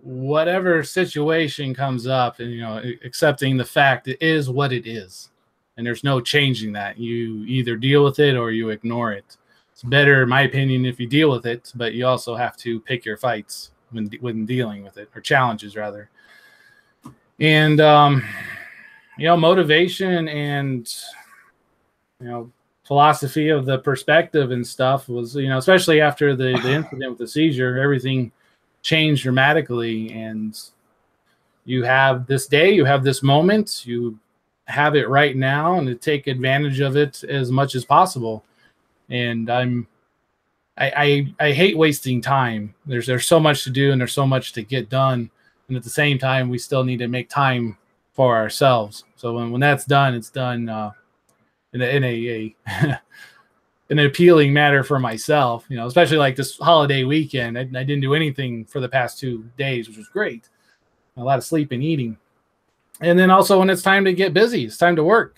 Speaker 3: whatever situation comes up, and accepting the fact it is what it is, and there's no changing that. You either deal with it or you ignore it. It's better, in my opinion, if you deal with it, but you also have to pick your fights when dealing with it, or challenges rather. And motivation and philosophy of the perspective and stuff was, especially after the incident with the seizure, everything changed dramatically. And you have this day, you have this moment, you have it right now, and to take advantage of it as much as possible. And I hate wasting time. There's so much to do, and there's so much to get done. And at the same time, we still need to make time for ourselves. So when that's done, it's done in a an appealing matter for myself, especially like this holiday weekend. I didn't do anything for the past 2 days, which was great. A lot of sleep and eating. And then also when it's time to get busy, it's time to work.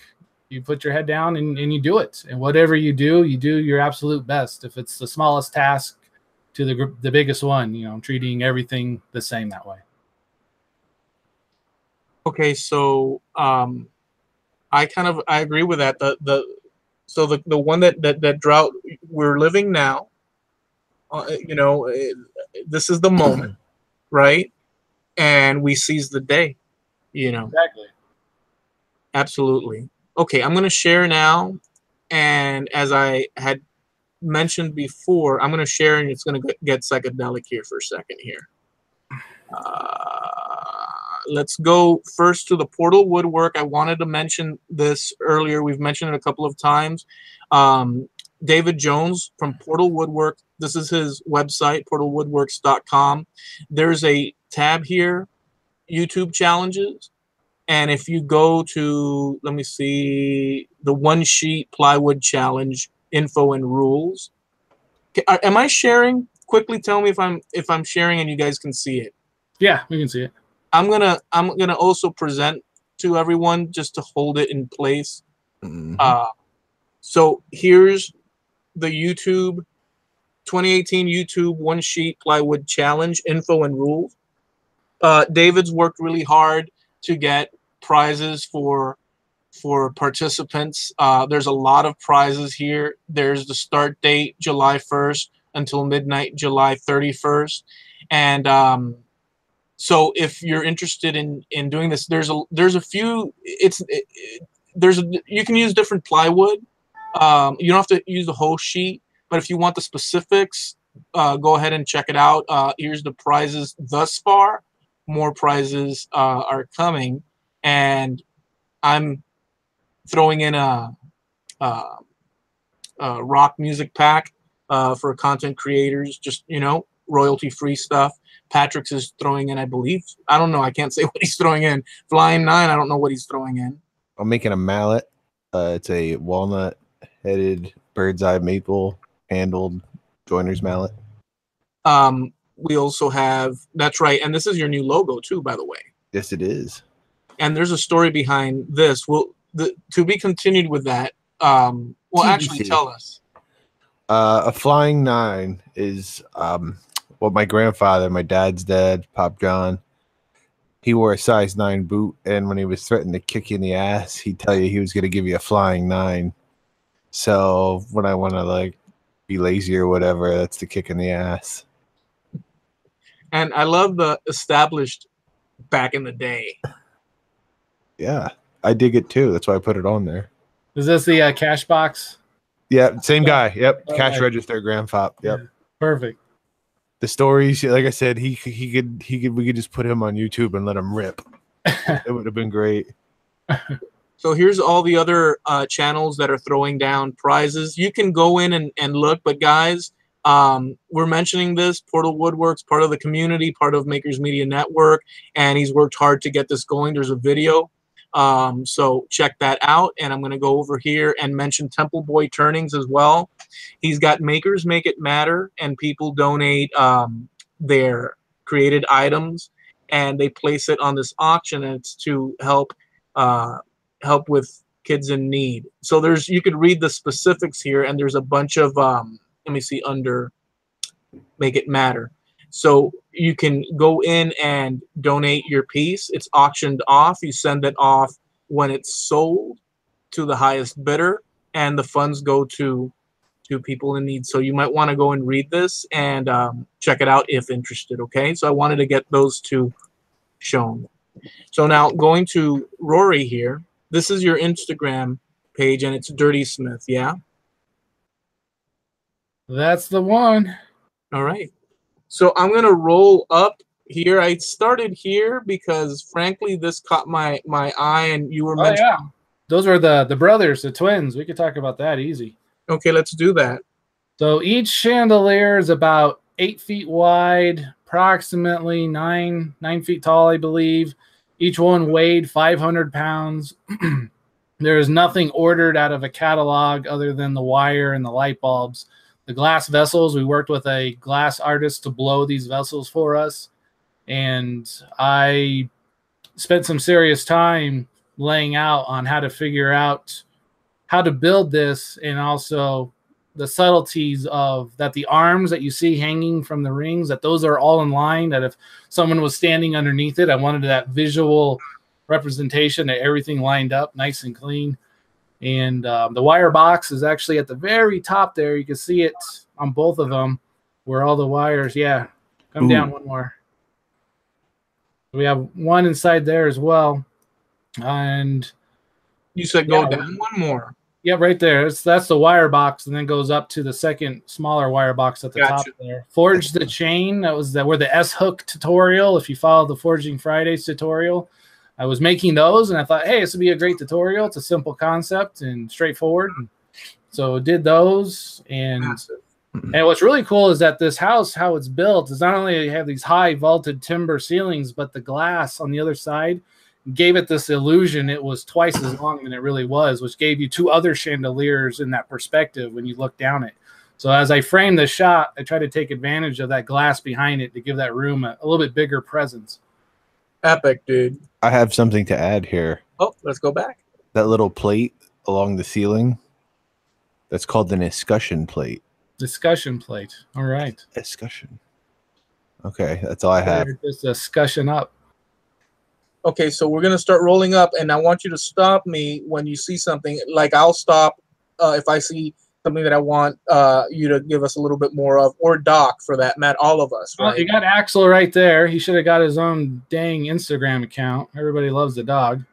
Speaker 3: You put your head down and you do it. And whatever you do your absolute best. If it's the smallest task to the biggest one, treating everything the same that way.
Speaker 1: Okay, so I agree with that. The one that drought we're living now, this is the moment, right? And we seize the day,
Speaker 3: Exactly.
Speaker 1: Absolutely. Okay, I'm going to share now, and as I had mentioned before, I'm going to share, and it's going to get psychedelic here for a second here. Let's go first to the Portal Woodwork. I wanted to mention this earlier. We've mentioned it a couple of times. David Jones from Portal Woodwork. This is his website, portalwoodworks.com. There's a tab here, YouTube challenges. And if you go to, let me see, the One Sheet Plywood Challenge info and rules. Am I sharing? Quickly tell me if I'm sharing and you guys can see it.
Speaker 3: Yeah, we can see it.
Speaker 1: I'm gonna also present to everyone just to hold it in place.
Speaker 2: Mm-hmm.
Speaker 1: So here's the YouTube 2018 YouTube One Sheet Plywood Challenge info and rules. David's worked really hard to get prizes for participants. There's a lot of prizes here. There's the start date July 1st until midnight July 31st, and so if you're interested in doing this, there's a few. You can use different plywood. You don't have to use the whole sheet, but if you want the specifics, go ahead and check it out. Here's the prizes thus far. More prizes are coming, and I'm throwing in a rock music pack for content creators. Just royalty-free stuff. Patrick's is throwing in, I believe. I don't know. I can't say what he's throwing in. Flying 9, I don't know what he's throwing in.
Speaker 2: I'm making a mallet. It's a walnut-headed bird's eye maple handled joiner's mallet.
Speaker 1: We also have, that's right, and this is your new logo too, by the way.
Speaker 2: Yes, it is.
Speaker 1: And there's a story behind this. To be continued with that. Actually, tell us.
Speaker 2: A Flying 9 is what my grandfather, my dad's dad, Pop John, he wore a size 9 boot, and when he was threatened to kick you in the ass, he'd tell you he was going to give you a Flying 9. So when I want to be lazy or whatever, that's the kick in the ass.
Speaker 1: And I love the established back in the day.
Speaker 2: Yeah, I dig it too. That's why I put it on there.
Speaker 3: Is this the cash box?
Speaker 2: Yeah, same guy. Yep,
Speaker 3: Okay.
Speaker 2: Cash register, grandfop. Yep.
Speaker 3: Yeah. Perfect.
Speaker 2: The stories, like I said, we could just put him on YouTube and let him rip. It would have been great.
Speaker 1: So here's all the other channels that are throwing down prizes. You can go in and look, but guys, we're mentioning this. Portal Woodworks, part of the community, part of Makers Media Network, and he's worked hard to get this going. There's a video. So check that out, and I'm going to go over here and mention Temple Boy Turnings as well. He's got Makers Make It Matter, and people donate their created items, and they place it on this auction, and it's to help with kids in need. So you could read the specifics here, and there's a bunch of let me see, under Make It Matter. So you can go in and donate your piece. It's auctioned off. You send it off when it's sold to the highest bidder, and the funds go to people in need. So you might want to go and read this and check it out if interested, okay? So I wanted to get those two shown. So now going to Rory here. This is your Instagram page, and it's Dirty Smith, yeah?
Speaker 3: That's the one.
Speaker 1: All right. So I'm going to roll up here. I started here because, frankly, this caught my eye, and you were mentioning.
Speaker 3: Yeah. Those are the brothers, the twins. We could talk about that easy.
Speaker 1: Okay, let's do that.
Speaker 3: So each chandelier is about 8 feet wide, approximately 9 feet tall, I believe. Each one weighed 500 pounds. There is nothing ordered out of a catalog other than the wire and the light bulbs. The glass vessels, we worked with a glass artist to blow these vessels for us. And I spent some serious time laying out on how to figure out how to build this, and also the subtleties of that the arms that you see hanging from the rings, that those are all in line, that if someone was standing underneath it, I wanted that visual representation that everything lined up nice and clean. And the wire box is actually at the very top there. You can see it on both of them where all the wires, yeah, come down one more. We have one inside there as well. And
Speaker 1: you said go down one more.
Speaker 3: Yeah, right there. That's the wire box, and then goes up to the second smaller wire box at the top there. Forge the chain. That was where the S-hook tutorial. If you follow the Forging Fridays tutorial, I was making those, and I thought, hey, this would be a great tutorial. It's a simple concept and straightforward. So did those, and what's really cool is that this house, how it's built, is not only have these high vaulted timber ceilings, but the glass on the other side gave it this illusion it was twice as long than it really was, which gave you two other chandeliers in that perspective when you look down it. So as I framed the shot, I tried to take advantage of that glass behind it to give that room a little bit bigger presence.
Speaker 1: Epic, dude.
Speaker 2: I have something to add here.
Speaker 1: Oh, let's go back.
Speaker 2: That little plate along the ceiling, that's called the escutcheon plate.
Speaker 3: Discussion plate. All right.
Speaker 2: Escutcheon. Okay, that's all I have.
Speaker 3: Just discussion up.
Speaker 1: Okay, so we're going to start rolling up, and I want you to stop me when you see something. Like, I'll stop if I see something that I want you to give us a little bit more of, or Doc, for that, Matt, all of us. Right?
Speaker 3: Well, you got Axel right there. He should have got his own dang Instagram account. Everybody loves the dog.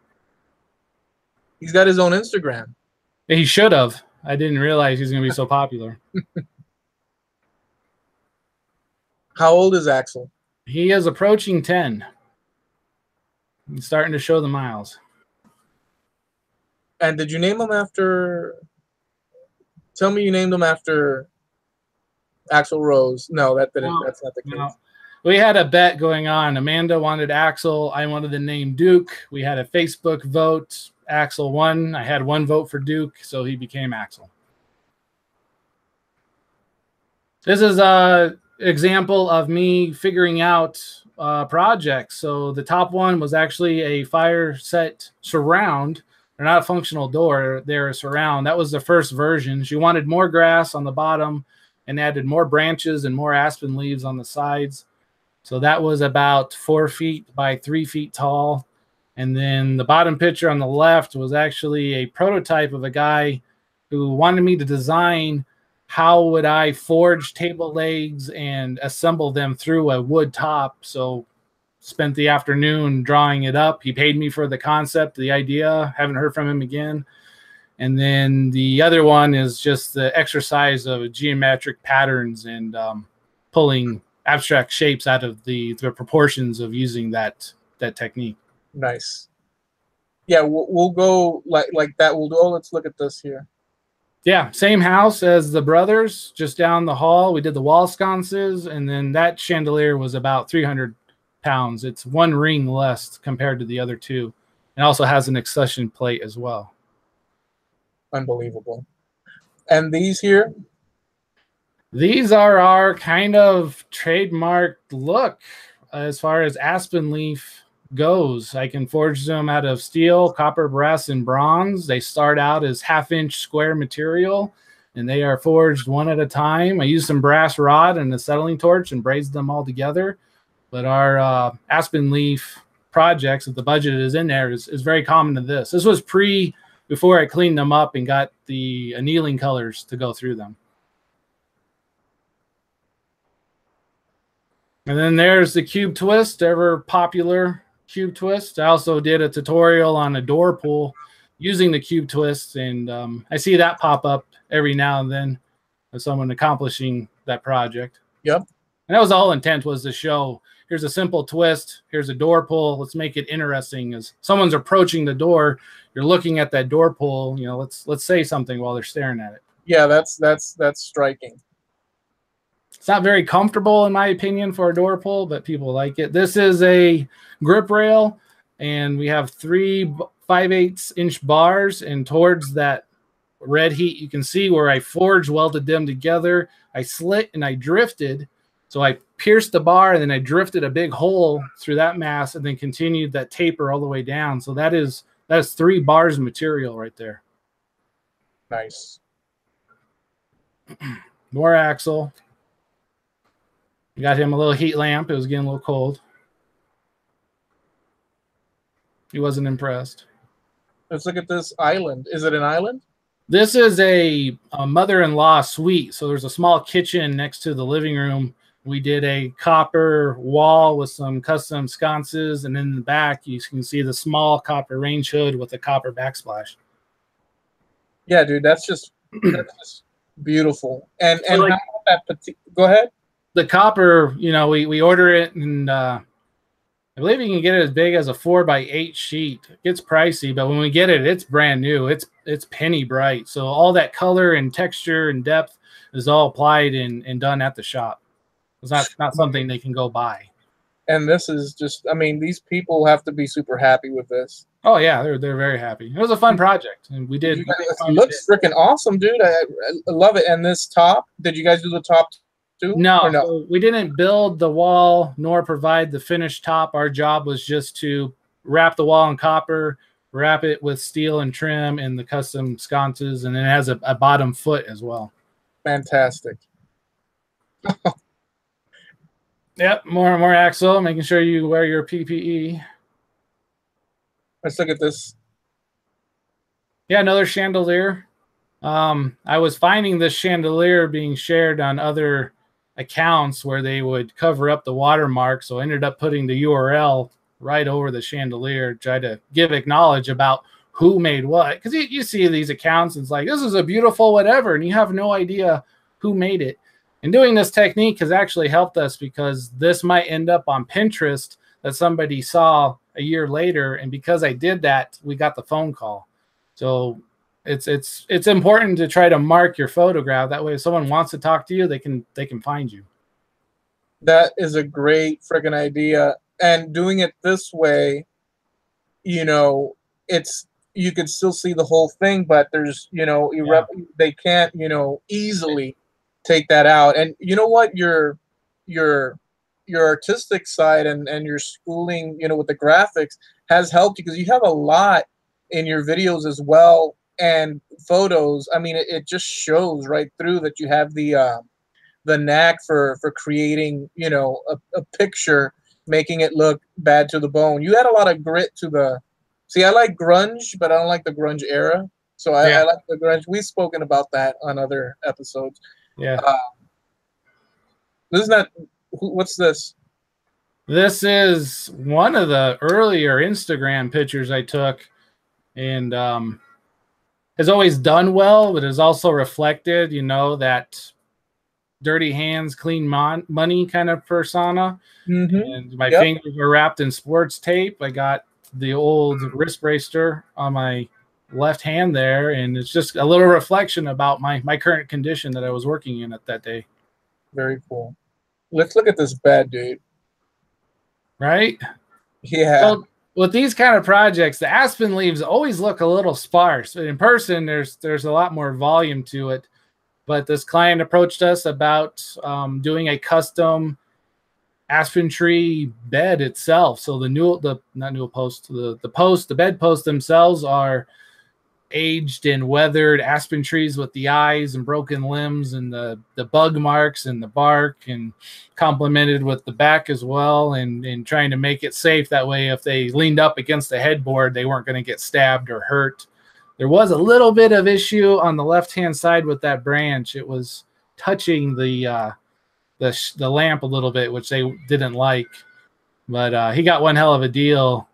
Speaker 1: He's got his own Instagram.
Speaker 3: He should have. I didn't realize he's going to be so popular.
Speaker 1: How old is Axel?
Speaker 3: He is approaching 10. He's starting to show the miles.
Speaker 1: And did you name him after... Tell me you named him after Axl Rose. No, that didn't. No, that's not the case. No.
Speaker 3: We had a bet going on. Amanda wanted Axel. I wanted the name Duke. We had a Facebook vote. Axel won. I had one vote for Duke, so he became Axel. This is an example of me figuring out projects. So the top one was actually a fire set surround. They're not a functional door. They're a surround. That was the first version. She wanted more grass on the bottom and added more branches and more aspen leaves on the sides. So that was about 4 feet by 3 feet tall. And then the bottom picture on the left was actually a prototype of a guy who wanted me to design how would I forge table legs and assemble them through a wood top. So spent the afternoon drawing it up. He paid me for the concept, the idea. Haven't heard from him again. And then the other one is just the exercise of geometric patterns and pulling abstract shapes out of the proportions of using that technique.
Speaker 1: Nice. Yeah, we'll go like that. We'll do. Oh, let's look at this here.
Speaker 3: Yeah, same house as the brothers, just down the hall. We did the wall sconces, and then that chandelier was about 300 pounds. It's one ring less compared to the other two, and also has an accession plate as well.
Speaker 1: Unbelievable. And these here?
Speaker 3: These are our kind of trademarked look as far as aspen leaf goes. I can forge them out of steel, copper, brass, and bronze. They start out as half-inch square material, and they are forged one at a time. I use some brass rod and a settling torch and braze them all together. But our aspen leaf projects, if the budget is in there, is very common to this. This was before I cleaned them up and got the annealing colors to go through them. And then there's the cube twist, ever popular cube twist. I also did a tutorial on a door pull using the cube twist, and I see that pop up every now and then of someone accomplishing that project.
Speaker 1: Yep.
Speaker 3: And that was the whole intent, was to show, here's a simple twist, here's a door pull, let's make it interesting. As someone's approaching the door, you're looking at that door pull, you know, let's say something while they're staring at it.
Speaker 1: Yeah, that's striking.
Speaker 3: not very comfortable in my opinion for a door pull, but people like it. This is a grip rail, and we have 3 5/8" bars, and towards that red heat, you can see where I forge welded them together. I slit and I drifted. So I pierced the bar and then I drifted a big hole through that mass and then continued that taper all the way down. So that's 3 bars of material right there.
Speaker 1: Nice.
Speaker 3: More axle. We got him a little heat lamp. It was getting a little cold. He wasn't impressed.
Speaker 1: Let's look at this island. Is it an island?
Speaker 3: This is a mother-in-law suite. So there's a small kitchen next to the living room. We did a copper wall with some custom sconces, and in the back you can see the small copper range hood with a copper backsplash.
Speaker 1: Yeah, dude, that's just beautiful. And
Speaker 3: So like,
Speaker 1: how that go ahead.
Speaker 3: The copper, you know, we order it, and I believe you can get it as big as a 4x8 sheet. It gets pricey, but when we get it, it's brand new. It's penny bright. So all that color and texture and depth is all applied and done at the shop. It's not something they can go buy.
Speaker 1: And this is just, I mean, these people have to be super happy with this.
Speaker 3: Oh yeah, they're very happy. It was a fun project, and we did.
Speaker 1: It looks freaking awesome, dude. I love it. And this top, did you guys do the top too?
Speaker 3: No, so we didn't build the wall nor provide the finished top. Our job was just to wrap the wall in copper, wrap it with steel and trim and the custom sconces, and then it has a bottom foot as well.
Speaker 1: Fantastic.
Speaker 3: Yep, more axle, making sure you wear your PPE.
Speaker 1: Let's look at this.
Speaker 3: Yeah, another chandelier. I was finding this chandelier being shared on other accounts where they would cover up the watermark, so I ended up putting the URL right over the chandelier, try to give acknowledge about who made what. Because you see these accounts, and it's like, this is a beautiful whatever, and you have no idea who made it. And doing this technique has actually helped us, because this might end up on Pinterest that somebody saw a year later, and because I did that, we got the phone call. So it's important to try to mark your photograph. That way, if someone wants to talk to you, they can find you.
Speaker 1: That is a great freaking idea. And doing it this way, you know, you can still see the whole thing, but there's, you know, they can't, you know, easily take that out. And you know what, your artistic side and your schooling, you know, with the graphics has helped you, because you have a lot in your videos as well and photos. I mean, it just shows right through that you have the knack for creating, you know, a picture, making it look bad to the bone. You had a lot of grit to the. See, I like grunge, but I don't like the grunge era. So I like the grunge. We've spoken about that on other episodes.
Speaker 3: Yeah.
Speaker 1: This is not. What's this?
Speaker 3: This is one of the earlier Instagram pictures I took, and has always done well, but has also reflected, you know, that dirty hands, clean money kind of persona.
Speaker 1: Mm-hmm.
Speaker 3: And my fingers were wrapped in sports tape. I got the old wrist bracer on my left hand there, and it's just a little reflection about my current condition that I was working in at that day.
Speaker 1: Very cool. Let's look at this bed, dude.
Speaker 3: Right?
Speaker 1: Yeah.
Speaker 3: So with these kind of projects, the aspen leaves always look a little sparse. In person, there's a lot more volume to it. But this client approached us about doing a custom aspen tree bed itself. So the bed posts themselves are aged and weathered aspen trees with the eyes and broken limbs and the bug marks and the bark, and complemented with the back as well, and trying to make it safe. That way, if they leaned up against the headboard, they weren't going to get stabbed or hurt. There was a little bit of issue on the left-hand side with that branch. It was touching the lamp a little bit, which they didn't like. But he got one hell of a deal,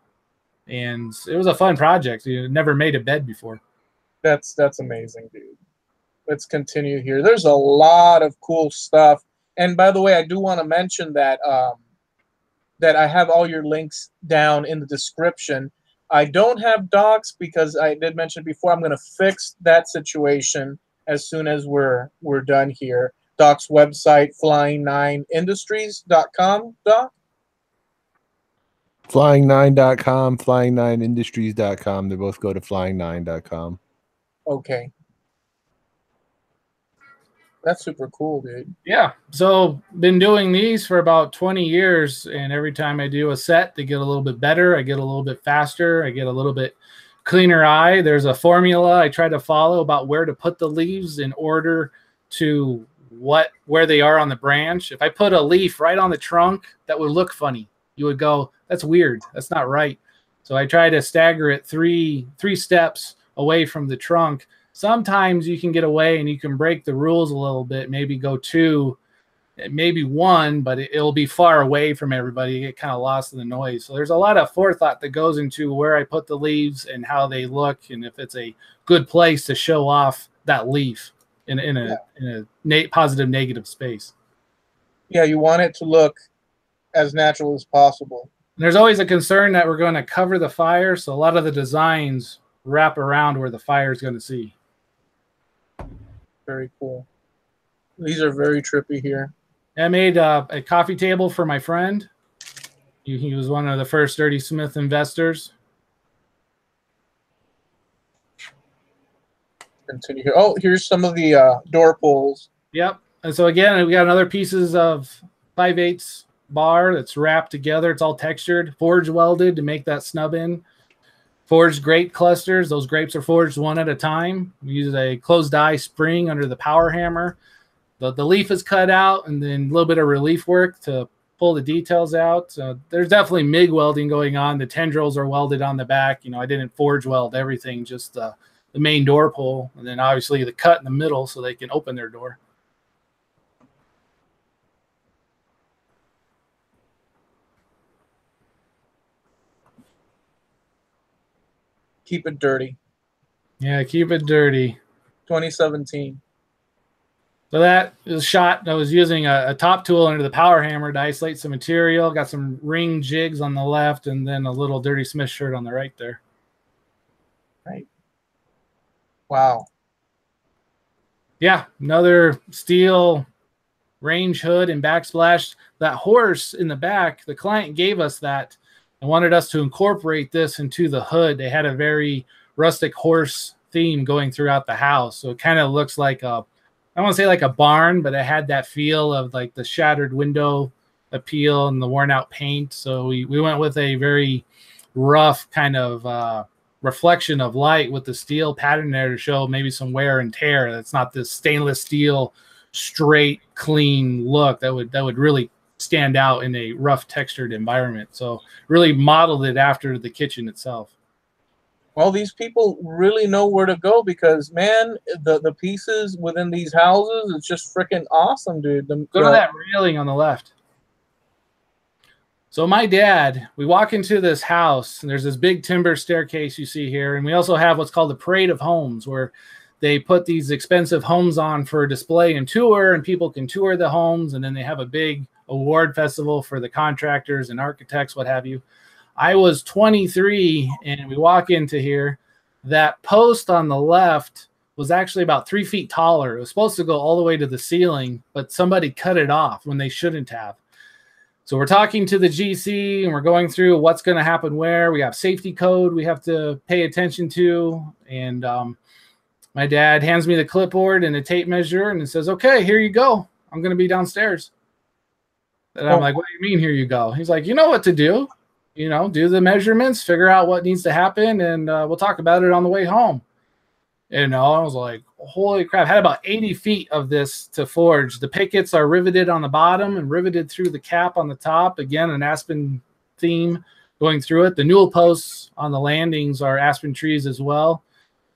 Speaker 3: and it was a fun project. He never made a bed before.
Speaker 1: That's amazing, dude. Let's continue here. There's a lot of cool stuff. And by the way, I do want to mention that that I have all your links down in the description. I don't have docs because I did mention before I'm going to fix that situation as soon as we're done here. Doc's website, flying9industries.com. Doc?
Speaker 2: Flying9.com, flying9industries.com. They both go to flying9.com.
Speaker 1: Okay. That's super cool, dude.
Speaker 3: Yeah. So been doing these for about 20 years, and every time I do a set, they get a little bit better. I get a little bit faster. I get a little bit cleaner eye. There's a formula I try to follow about where to put the leaves in order to where they are on the branch. If I put a leaf right on the trunk, that would look funny. You would go, that's weird. That's not right. So I try to stagger it three steps away from the trunk. Sometimes you can get away and you can break the rules a little bit, maybe go 2, maybe 1, but it'll be far away from everybody. You get kind of lost in the noise. So there's a lot of forethought that goes into where I put the leaves and how they look, and if it's a good place to show off that leaf in a positive, negative space.
Speaker 1: Yeah, you want it to look as natural as possible.
Speaker 3: And there's always a concern that we're going to cover the fire, so a lot of the designs wrap around where the fire is going to see.
Speaker 1: Very cool. These are very trippy here.
Speaker 3: I made a coffee table for my friend. He was one of the first Dirty Smith investors.
Speaker 1: Continue here. Oh, here's some of the door pulls.
Speaker 3: Yep. And so again, we got another pieces of 5/8 bar that's wrapped together. It's all textured, forge welded to make that snub in. Forged grape clusters. Those grapes are forged one at a time. We use a closed die spring under the power hammer. The leaf is cut out, and then a little bit of relief work to pull the details out. There's definitely MIG welding going on. The tendrils are welded on the back. I didn't forge weld everything, just the main door pull, and then obviously the cut in the middle so they can open their door.
Speaker 1: Keep it dirty.
Speaker 3: Yeah, keep it dirty.
Speaker 1: 2017.
Speaker 3: So that was shot. I was using a top tool under the power hammer to isolate some material. Got some ring jigs on the left, and then a little Dirty Smith shirt on the right there.
Speaker 1: Right. Wow.
Speaker 3: Yeah, another steel range hood and backsplash. That horse in the back, the client gave us that and wanted us to incorporate this into the hood. They had a very rustic horse theme going throughout the house. So it kind of looks like I don't want to say like a barn, but it had that feel of like the shattered window appeal and the worn out paint. So we went with a very rough kind of reflection of light with the steel pattern there to show maybe some wear and tear. That's not this stainless steel, straight, clean look that would really stand out in a rough textured environment. So really modeled it after the kitchen itself.
Speaker 1: Well, these people really know where to go because, man, the pieces within these houses, it's just freaking awesome, dude.
Speaker 3: Go to that railing on the left. So my dad, we walk into this house, and there's this big timber staircase you see here, and we also have what's called the Parade of Homes, where they put these expensive homes on for display and tour, and people can tour the homes, and then they have a big award festival for the contractors and architects, what have you. I was 23, and we walk into here. That post on the left was actually about 3 feet taller. It was supposed to go all the way to the ceiling, but somebody cut it off when they shouldn't have. So we're talking to the GC, and we're going through what's going to happen where. We have safety code we have to pay attention to, and my dad hands me the clipboard and a tape measure, and it says, okay, here you go. I'm going to be downstairs. And I'm like, what do you mean, here you go? He's like, you know what to do. Do the measurements, figure out what needs to happen, and we'll talk about it on the way home. I was like, holy crap. I had about 80 feet of this to forge. The pickets are riveted on the bottom and riveted through the cap on the top. Again, an aspen theme going through it. The newel posts on the landings are aspen trees as well.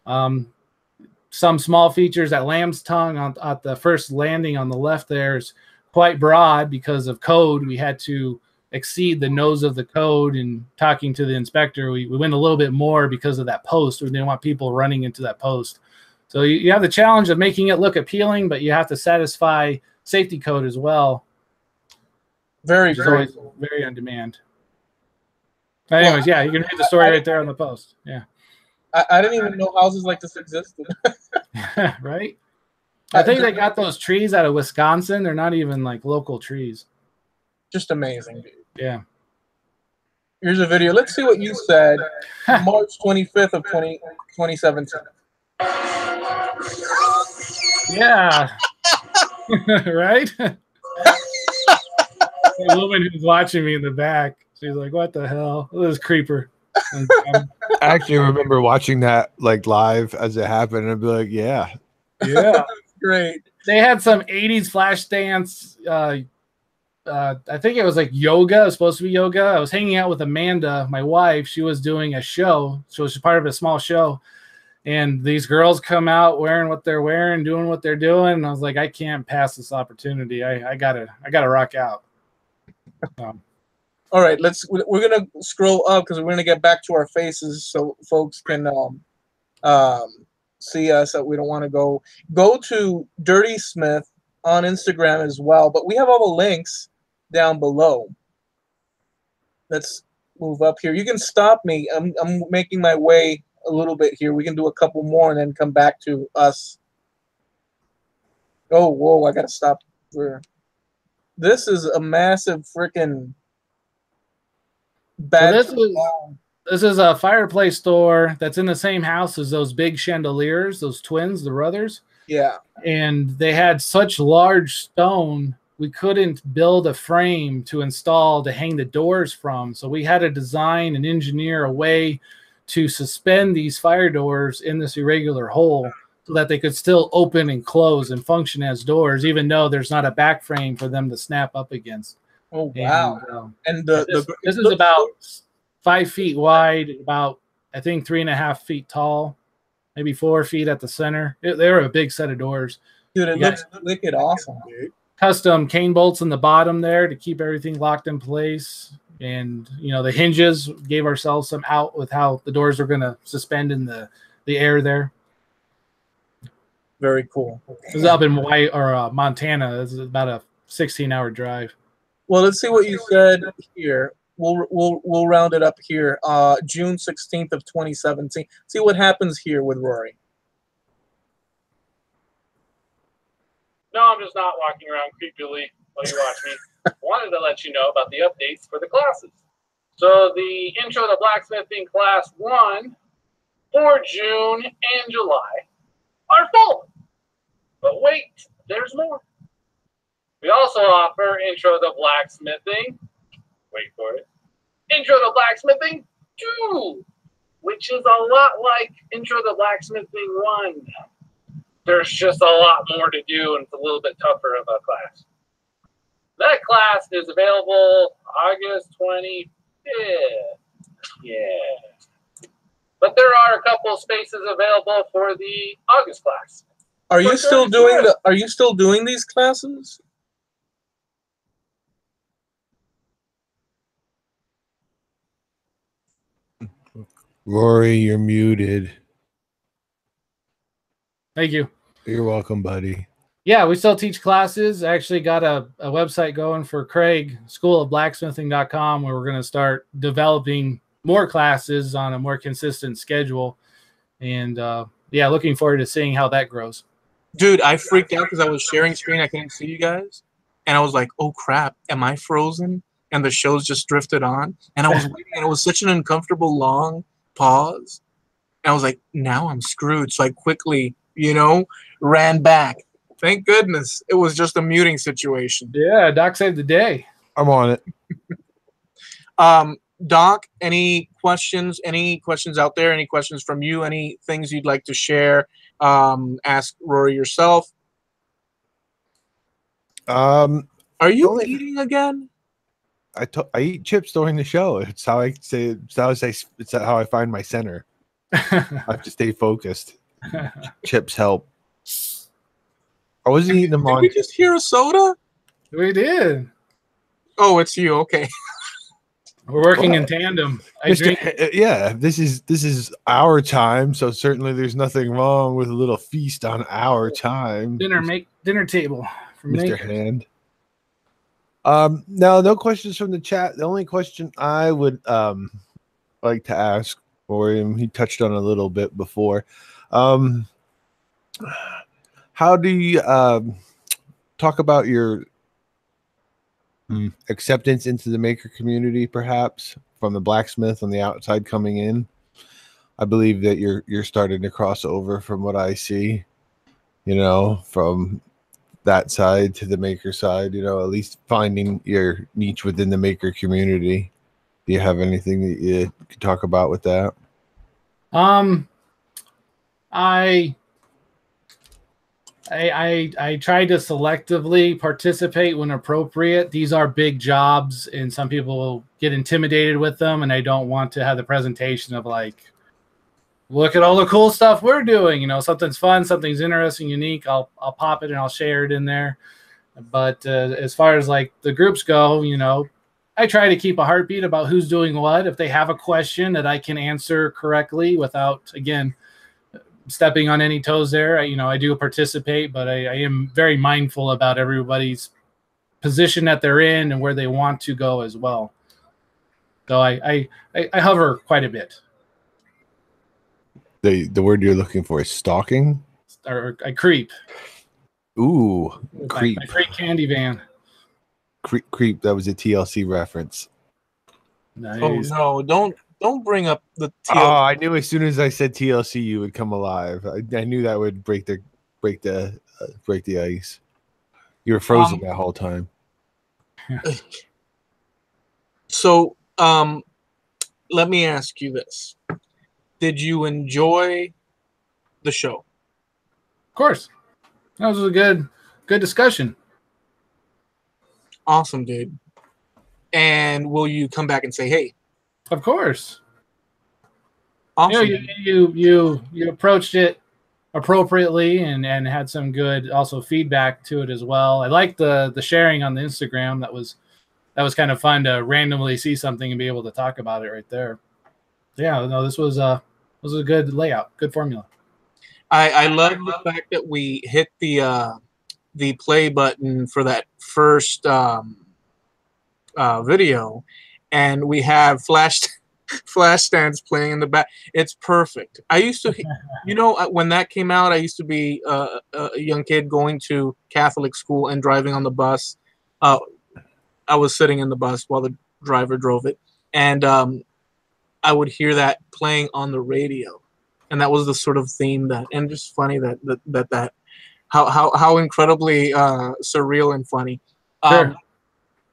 Speaker 3: Some small features at Lamb's Tongue at the first landing on the left there is quite broad because of code. We had to exceed the nose of the code, and talking to the inspector, we went a little bit more because of that post. We didn't want people running into that post. So you have the challenge of making it look appealing, but you have to satisfy safety code as well.
Speaker 1: Very
Speaker 3: on demand. But anyways, yeah, you can read the story right there on the post. Yeah.
Speaker 1: I didn't even know houses like this existed.
Speaker 3: Right? I think they got those trees out of Wisconsin. They're not even like local trees.
Speaker 1: Just amazing, dude.
Speaker 3: Yeah.
Speaker 1: Here's a video. Let's see what you said March 25th of 2017.
Speaker 3: Yeah. Right? The woman who's watching me in the back, she's like, what the hell? This is creeper.
Speaker 2: I actually remember watching that like live as it happened, and I'd be like, yeah.
Speaker 3: Yeah.
Speaker 1: Great.
Speaker 3: They had some 80s flash dance. I think it was like yoga. It was supposed to be yoga. I was hanging out with Amanda, my wife. She was doing a show. So she was part of a small show. And these girls come out wearing what they're wearing, doing what they're doing. And I was like, I can't pass this opportunity. I gotta rock out.
Speaker 1: All right, we're gonna scroll up because we're gonna get back to our faces so folks can see us. That we don't want to go to Dirty Smith on Instagram as well, but we have all the links down below. Let's move up here. You can stop me. I'm making my way a little bit here. We can do a couple more and then come back to us. Oh, whoa! I gotta stop. This is a massive freaking bad.
Speaker 3: So this is a fireplace store that's in the same house as those big chandeliers, those twins, the brothers.
Speaker 1: Yeah.
Speaker 3: And they had such large stone, we couldn't build a frame to install to hang the doors from. So we had to design and engineer a way to suspend these fire doors in this irregular hole so that they could still open and close and function as doors, even though there's not a back frame for them to snap up against.
Speaker 1: Oh, wow.
Speaker 3: And this is about 5 feet wide, about, I think, 3.5 feet tall, maybe 4 feet at the center. They were a big set of doors.
Speaker 1: Dude, it looks wicked awesome, dude.
Speaker 3: Custom cane bolts in the bottom there to keep everything locked in place. And, you know, the hinges, gave ourselves some out with how the doors are going to suspend in the air there.
Speaker 1: Very cool.
Speaker 3: It was up in Montana. It's about a 16-hour drive.
Speaker 1: Well, let's see what you said here. We'll round it up here. June 16th of 2017. See what happens here with Rory.
Speaker 4: No, I'm just not walking around creepily while you watch me. Wanted to let you know about the updates for the classes. So the Intro to Blacksmithing Class 1 for June and July are full. But wait, there's more. We also offer Intro to Blacksmithing. Wait for it. Intro to Blacksmithing 2, which is a lot like Intro to Blacksmithing 1. There's just a lot more to do, and it's a little bit tougher of a class. That class is available August 25th. Yeah. But there are a couple spaces available for the August class.
Speaker 1: Are you still doing these classes?
Speaker 2: Rory, you're muted.
Speaker 3: Thank you.
Speaker 2: You're welcome, buddy.
Speaker 3: Yeah, we still teach classes. I actually got a website going for Craig, schoolofblacksmithing.com, where we're going to start developing more classes on a more consistent schedule. And yeah, looking forward to seeing how that grows.
Speaker 1: Dude, I freaked out because I was sharing screen. I couldn't see you guys. And I was like, oh, crap. Am I frozen? And the show's just drifted on. And I was waiting. And it was such an uncomfortable long pause. And I was like, now I'm screwed. So I quickly, ran back. Thank goodness it was just a muting situation.
Speaker 3: Yeah, Doc saved the day.
Speaker 2: I'm on it.
Speaker 1: Doc, any questions? Any questions out there? Any questions from you? Any things you'd like to share? Ask Rory yourself.
Speaker 2: Are
Speaker 1: you eating again?
Speaker 2: I eat chips during the show. It's how I say. It's how I find my center. I have to stay focused. Chips help. I wasn't eating them on.
Speaker 1: Did we just hear a soda?
Speaker 3: We did.
Speaker 1: Oh, it's you. Okay.
Speaker 3: We're working in tandem.
Speaker 2: Yeah, this is our time, so certainly there's nothing wrong with a little feast on our time.
Speaker 3: Dinner table from
Speaker 2: Mr. Hand. Now, no questions from the chat. The only question I would like to ask, or he touched on a little bit before, how do you talk about your acceptance into the maker community, perhaps from the blacksmith on the outside coming in? I believe that you're starting to cross over from what I see, from that side to the maker side, at least finding your niche within the maker community. Do you have anything that you could talk about with that?
Speaker 3: I try to selectively participate when appropriate. These are big jobs, and some people get intimidated with them, and I don't want to have the presentation of like, look at all the cool stuff we're doing. Something's fun, something's interesting, unique. I'll pop it and I'll share it in there. But as far as like the groups go, I try to keep a heartbeat about who's doing what. If they have a question that I can answer correctly without, again, stepping on any toes there, I do participate, but I am very mindful about everybody's position that they're in and where they want to go as well. So I hover quite a bit.
Speaker 2: The word you're looking for is stalking?
Speaker 3: Or I creep.
Speaker 2: Ooh, creep.
Speaker 3: My creep candy van.
Speaker 2: Creep, that was a TLC reference.
Speaker 3: Nice.
Speaker 1: Oh no, don't bring up the TLC.
Speaker 2: Oh, I knew as soon as I said TLC you would come alive. I knew that would break the ice. You were frozen that whole time.
Speaker 1: So, let me ask you this. Did you enjoy the show?
Speaker 3: Of course. That was a good discussion.
Speaker 1: Awesome, dude. And will you come back and say, hey?
Speaker 3: Of course.
Speaker 1: Awesome.
Speaker 3: You approached it appropriately and had some good also feedback to it as well. I liked the sharing on the Instagram. That was kind of fun to randomly see something and be able to talk about it right there. Yeah, no, this was a good layout, good formula.
Speaker 1: I love the fact that we hit the play button for that first video, and we have flash stands playing in the back. It's perfect. I used to, when that came out, I used to be a young kid going to Catholic school and driving on the bus. I was sitting in the bus while the driver drove it, and I would hear that playing on the radio, and that was the sort of theme that, and just funny that how incredibly surreal and funny.
Speaker 3: Sure.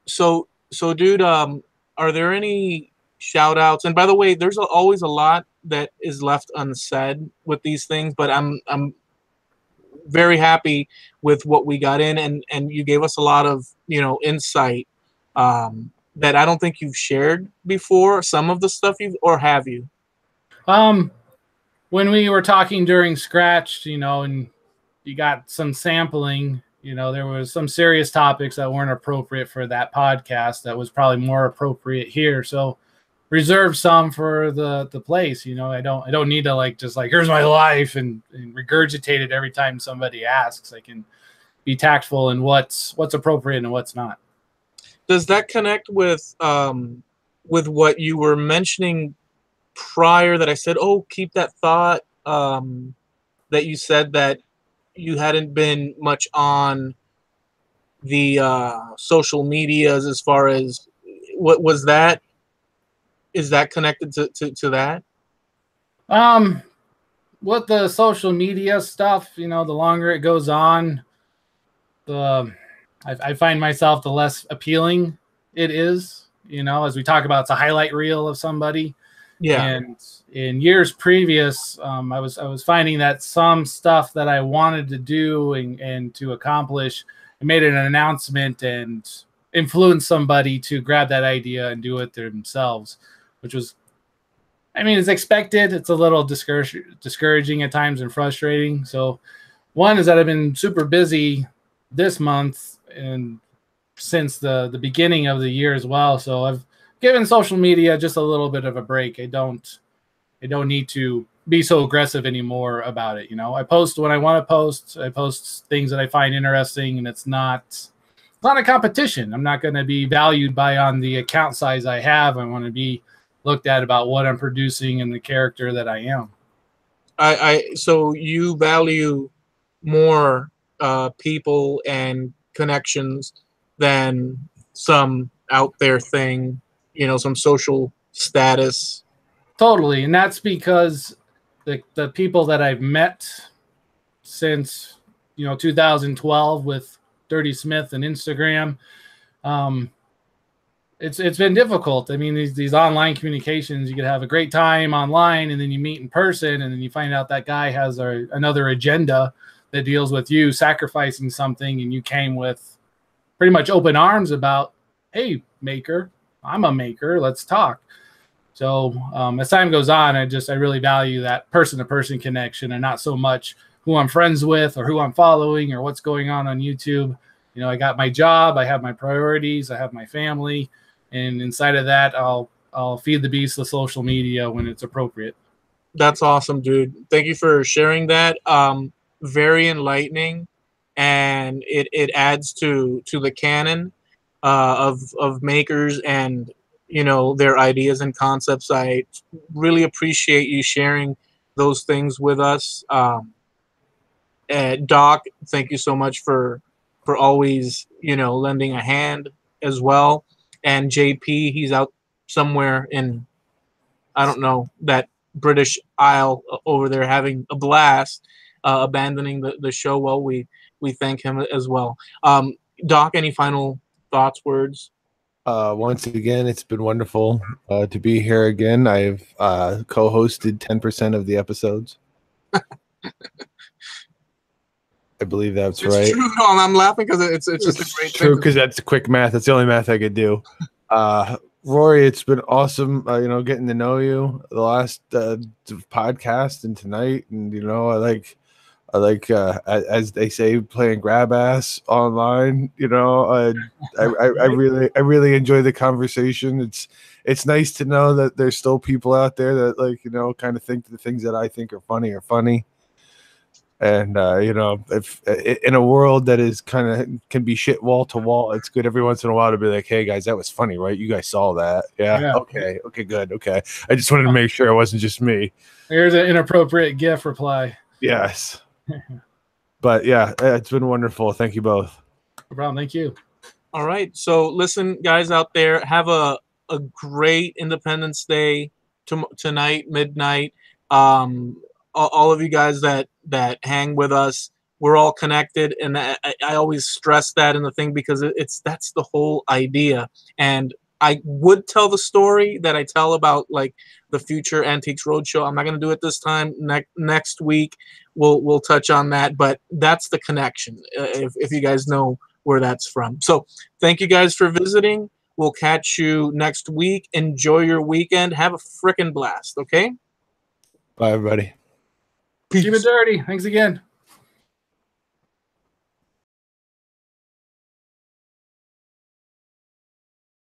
Speaker 1: So dude, are there any shout outs? And by the way, there's always a lot that is left unsaid with these things, but I'm very happy with what we got in, and you gave us a lot of insight that I don't think you've shared before. Some of the stuff or have you?
Speaker 3: When we were talking during Scratch, and you got some sampling, there was some serious topics that weren't appropriate for that podcast that was probably more appropriate here. So reserve some for the place. I don't need to just here's my life and regurgitate it every time somebody asks. I can be tactful in what's appropriate and what's not.
Speaker 1: Does that connect with what you were mentioning prior that I said, oh, keep that thought, that you said that you hadn't been much on the social medias as far as what was that? Is that connected to that?
Speaker 3: With the social media stuff, the longer it goes on, I find myself the less appealing it is. As we talk about, it's a highlight reel of somebody.
Speaker 1: Yeah.
Speaker 3: And in years previous, I was finding that some stuff that I wanted to do and to accomplish, I made an announcement and influenced somebody to grab that idea and do it themselves, which was, it's expected. It's a little discouraging at times and frustrating. So one is that I've been super busy this month and since the beginning of the year as well. So I've given social media just a little bit of a break. I don't need to be so aggressive anymore about it. I post when I want to post. I post things that I find interesting, and it's not a competition. I'm not going to be valued on the account size I have. I want to be looked at about what I'm producing and the character that I am.
Speaker 1: So you value more people and connections than some out there thing, some social status.
Speaker 3: Totally. And that's because the people that I've met since 2012 with Dirty Smith and Instagram, it's been difficult. I mean, these online communications, you could have a great time online, and then you meet in person, and then you find out that guy has another agenda that deals with you sacrificing something, and you came with pretty much open arms about, hey, maker, I'm a maker, let's talk. So as time goes on, I really value that person-to-person connection, and not so much who I'm friends with or who I'm following or what's going on YouTube. I got my job, I have my priorities, I have my family, and inside of that, I'll feed the beast with social media when it's appropriate.
Speaker 1: That's awesome, dude. Thank you for sharing that. Very enlightening, and it adds to the canon of makers and their ideas and concepts. I really appreciate you sharing those things with us. Doc, thank you so much for always lending a hand as well. And JP, he's out somewhere in, I don't know, that British Isle over there having a blast, abandoning the show. Well, we thank him as well. Doc, any final thoughts, words?
Speaker 2: Once again, it's been wonderful to be here again. I've co-hosted 10% of the episodes. I believe that's right.
Speaker 1: It's true. No, I'm laughing because it's just a great
Speaker 2: true,
Speaker 1: thing.
Speaker 2: because that's quick math. That's the only math I could do. Rory, it's been awesome, getting to know you the last podcast and tonight. And, I like as they say, playing grab ass online. I really enjoy the conversation. It's nice to know that there's still people out there that kind of think the things that I think are funny. And if in a world that is can be shit wall to wall, it's good every once in a while to be like, hey guys, that was funny, right? You guys saw that. Yeah. Okay, good. Okay. I just wanted to make sure it wasn't just me.
Speaker 3: Here's an inappropriate GIF reply.
Speaker 2: Yes. But yeah, it's been wonderful. Thank you both.
Speaker 3: No problem. Thank you.
Speaker 1: All right. So listen, guys out there, have a great Independence Day tonight, midnight. All of you guys that hang with us, we're all connected, and I always stress that in the thing because that's the whole idea. And I would tell the story that I tell about the future Antiques Roadshow. I'm not going to do it this time. Next week we'll touch on that, but that's the connection. If you guys know where that's from. So thank you guys for visiting. We'll catch you next week. Enjoy your weekend. Have a frickin' blast. Okay.
Speaker 2: Bye, everybody.
Speaker 3: Peace. Keep it dirty. Thanks again.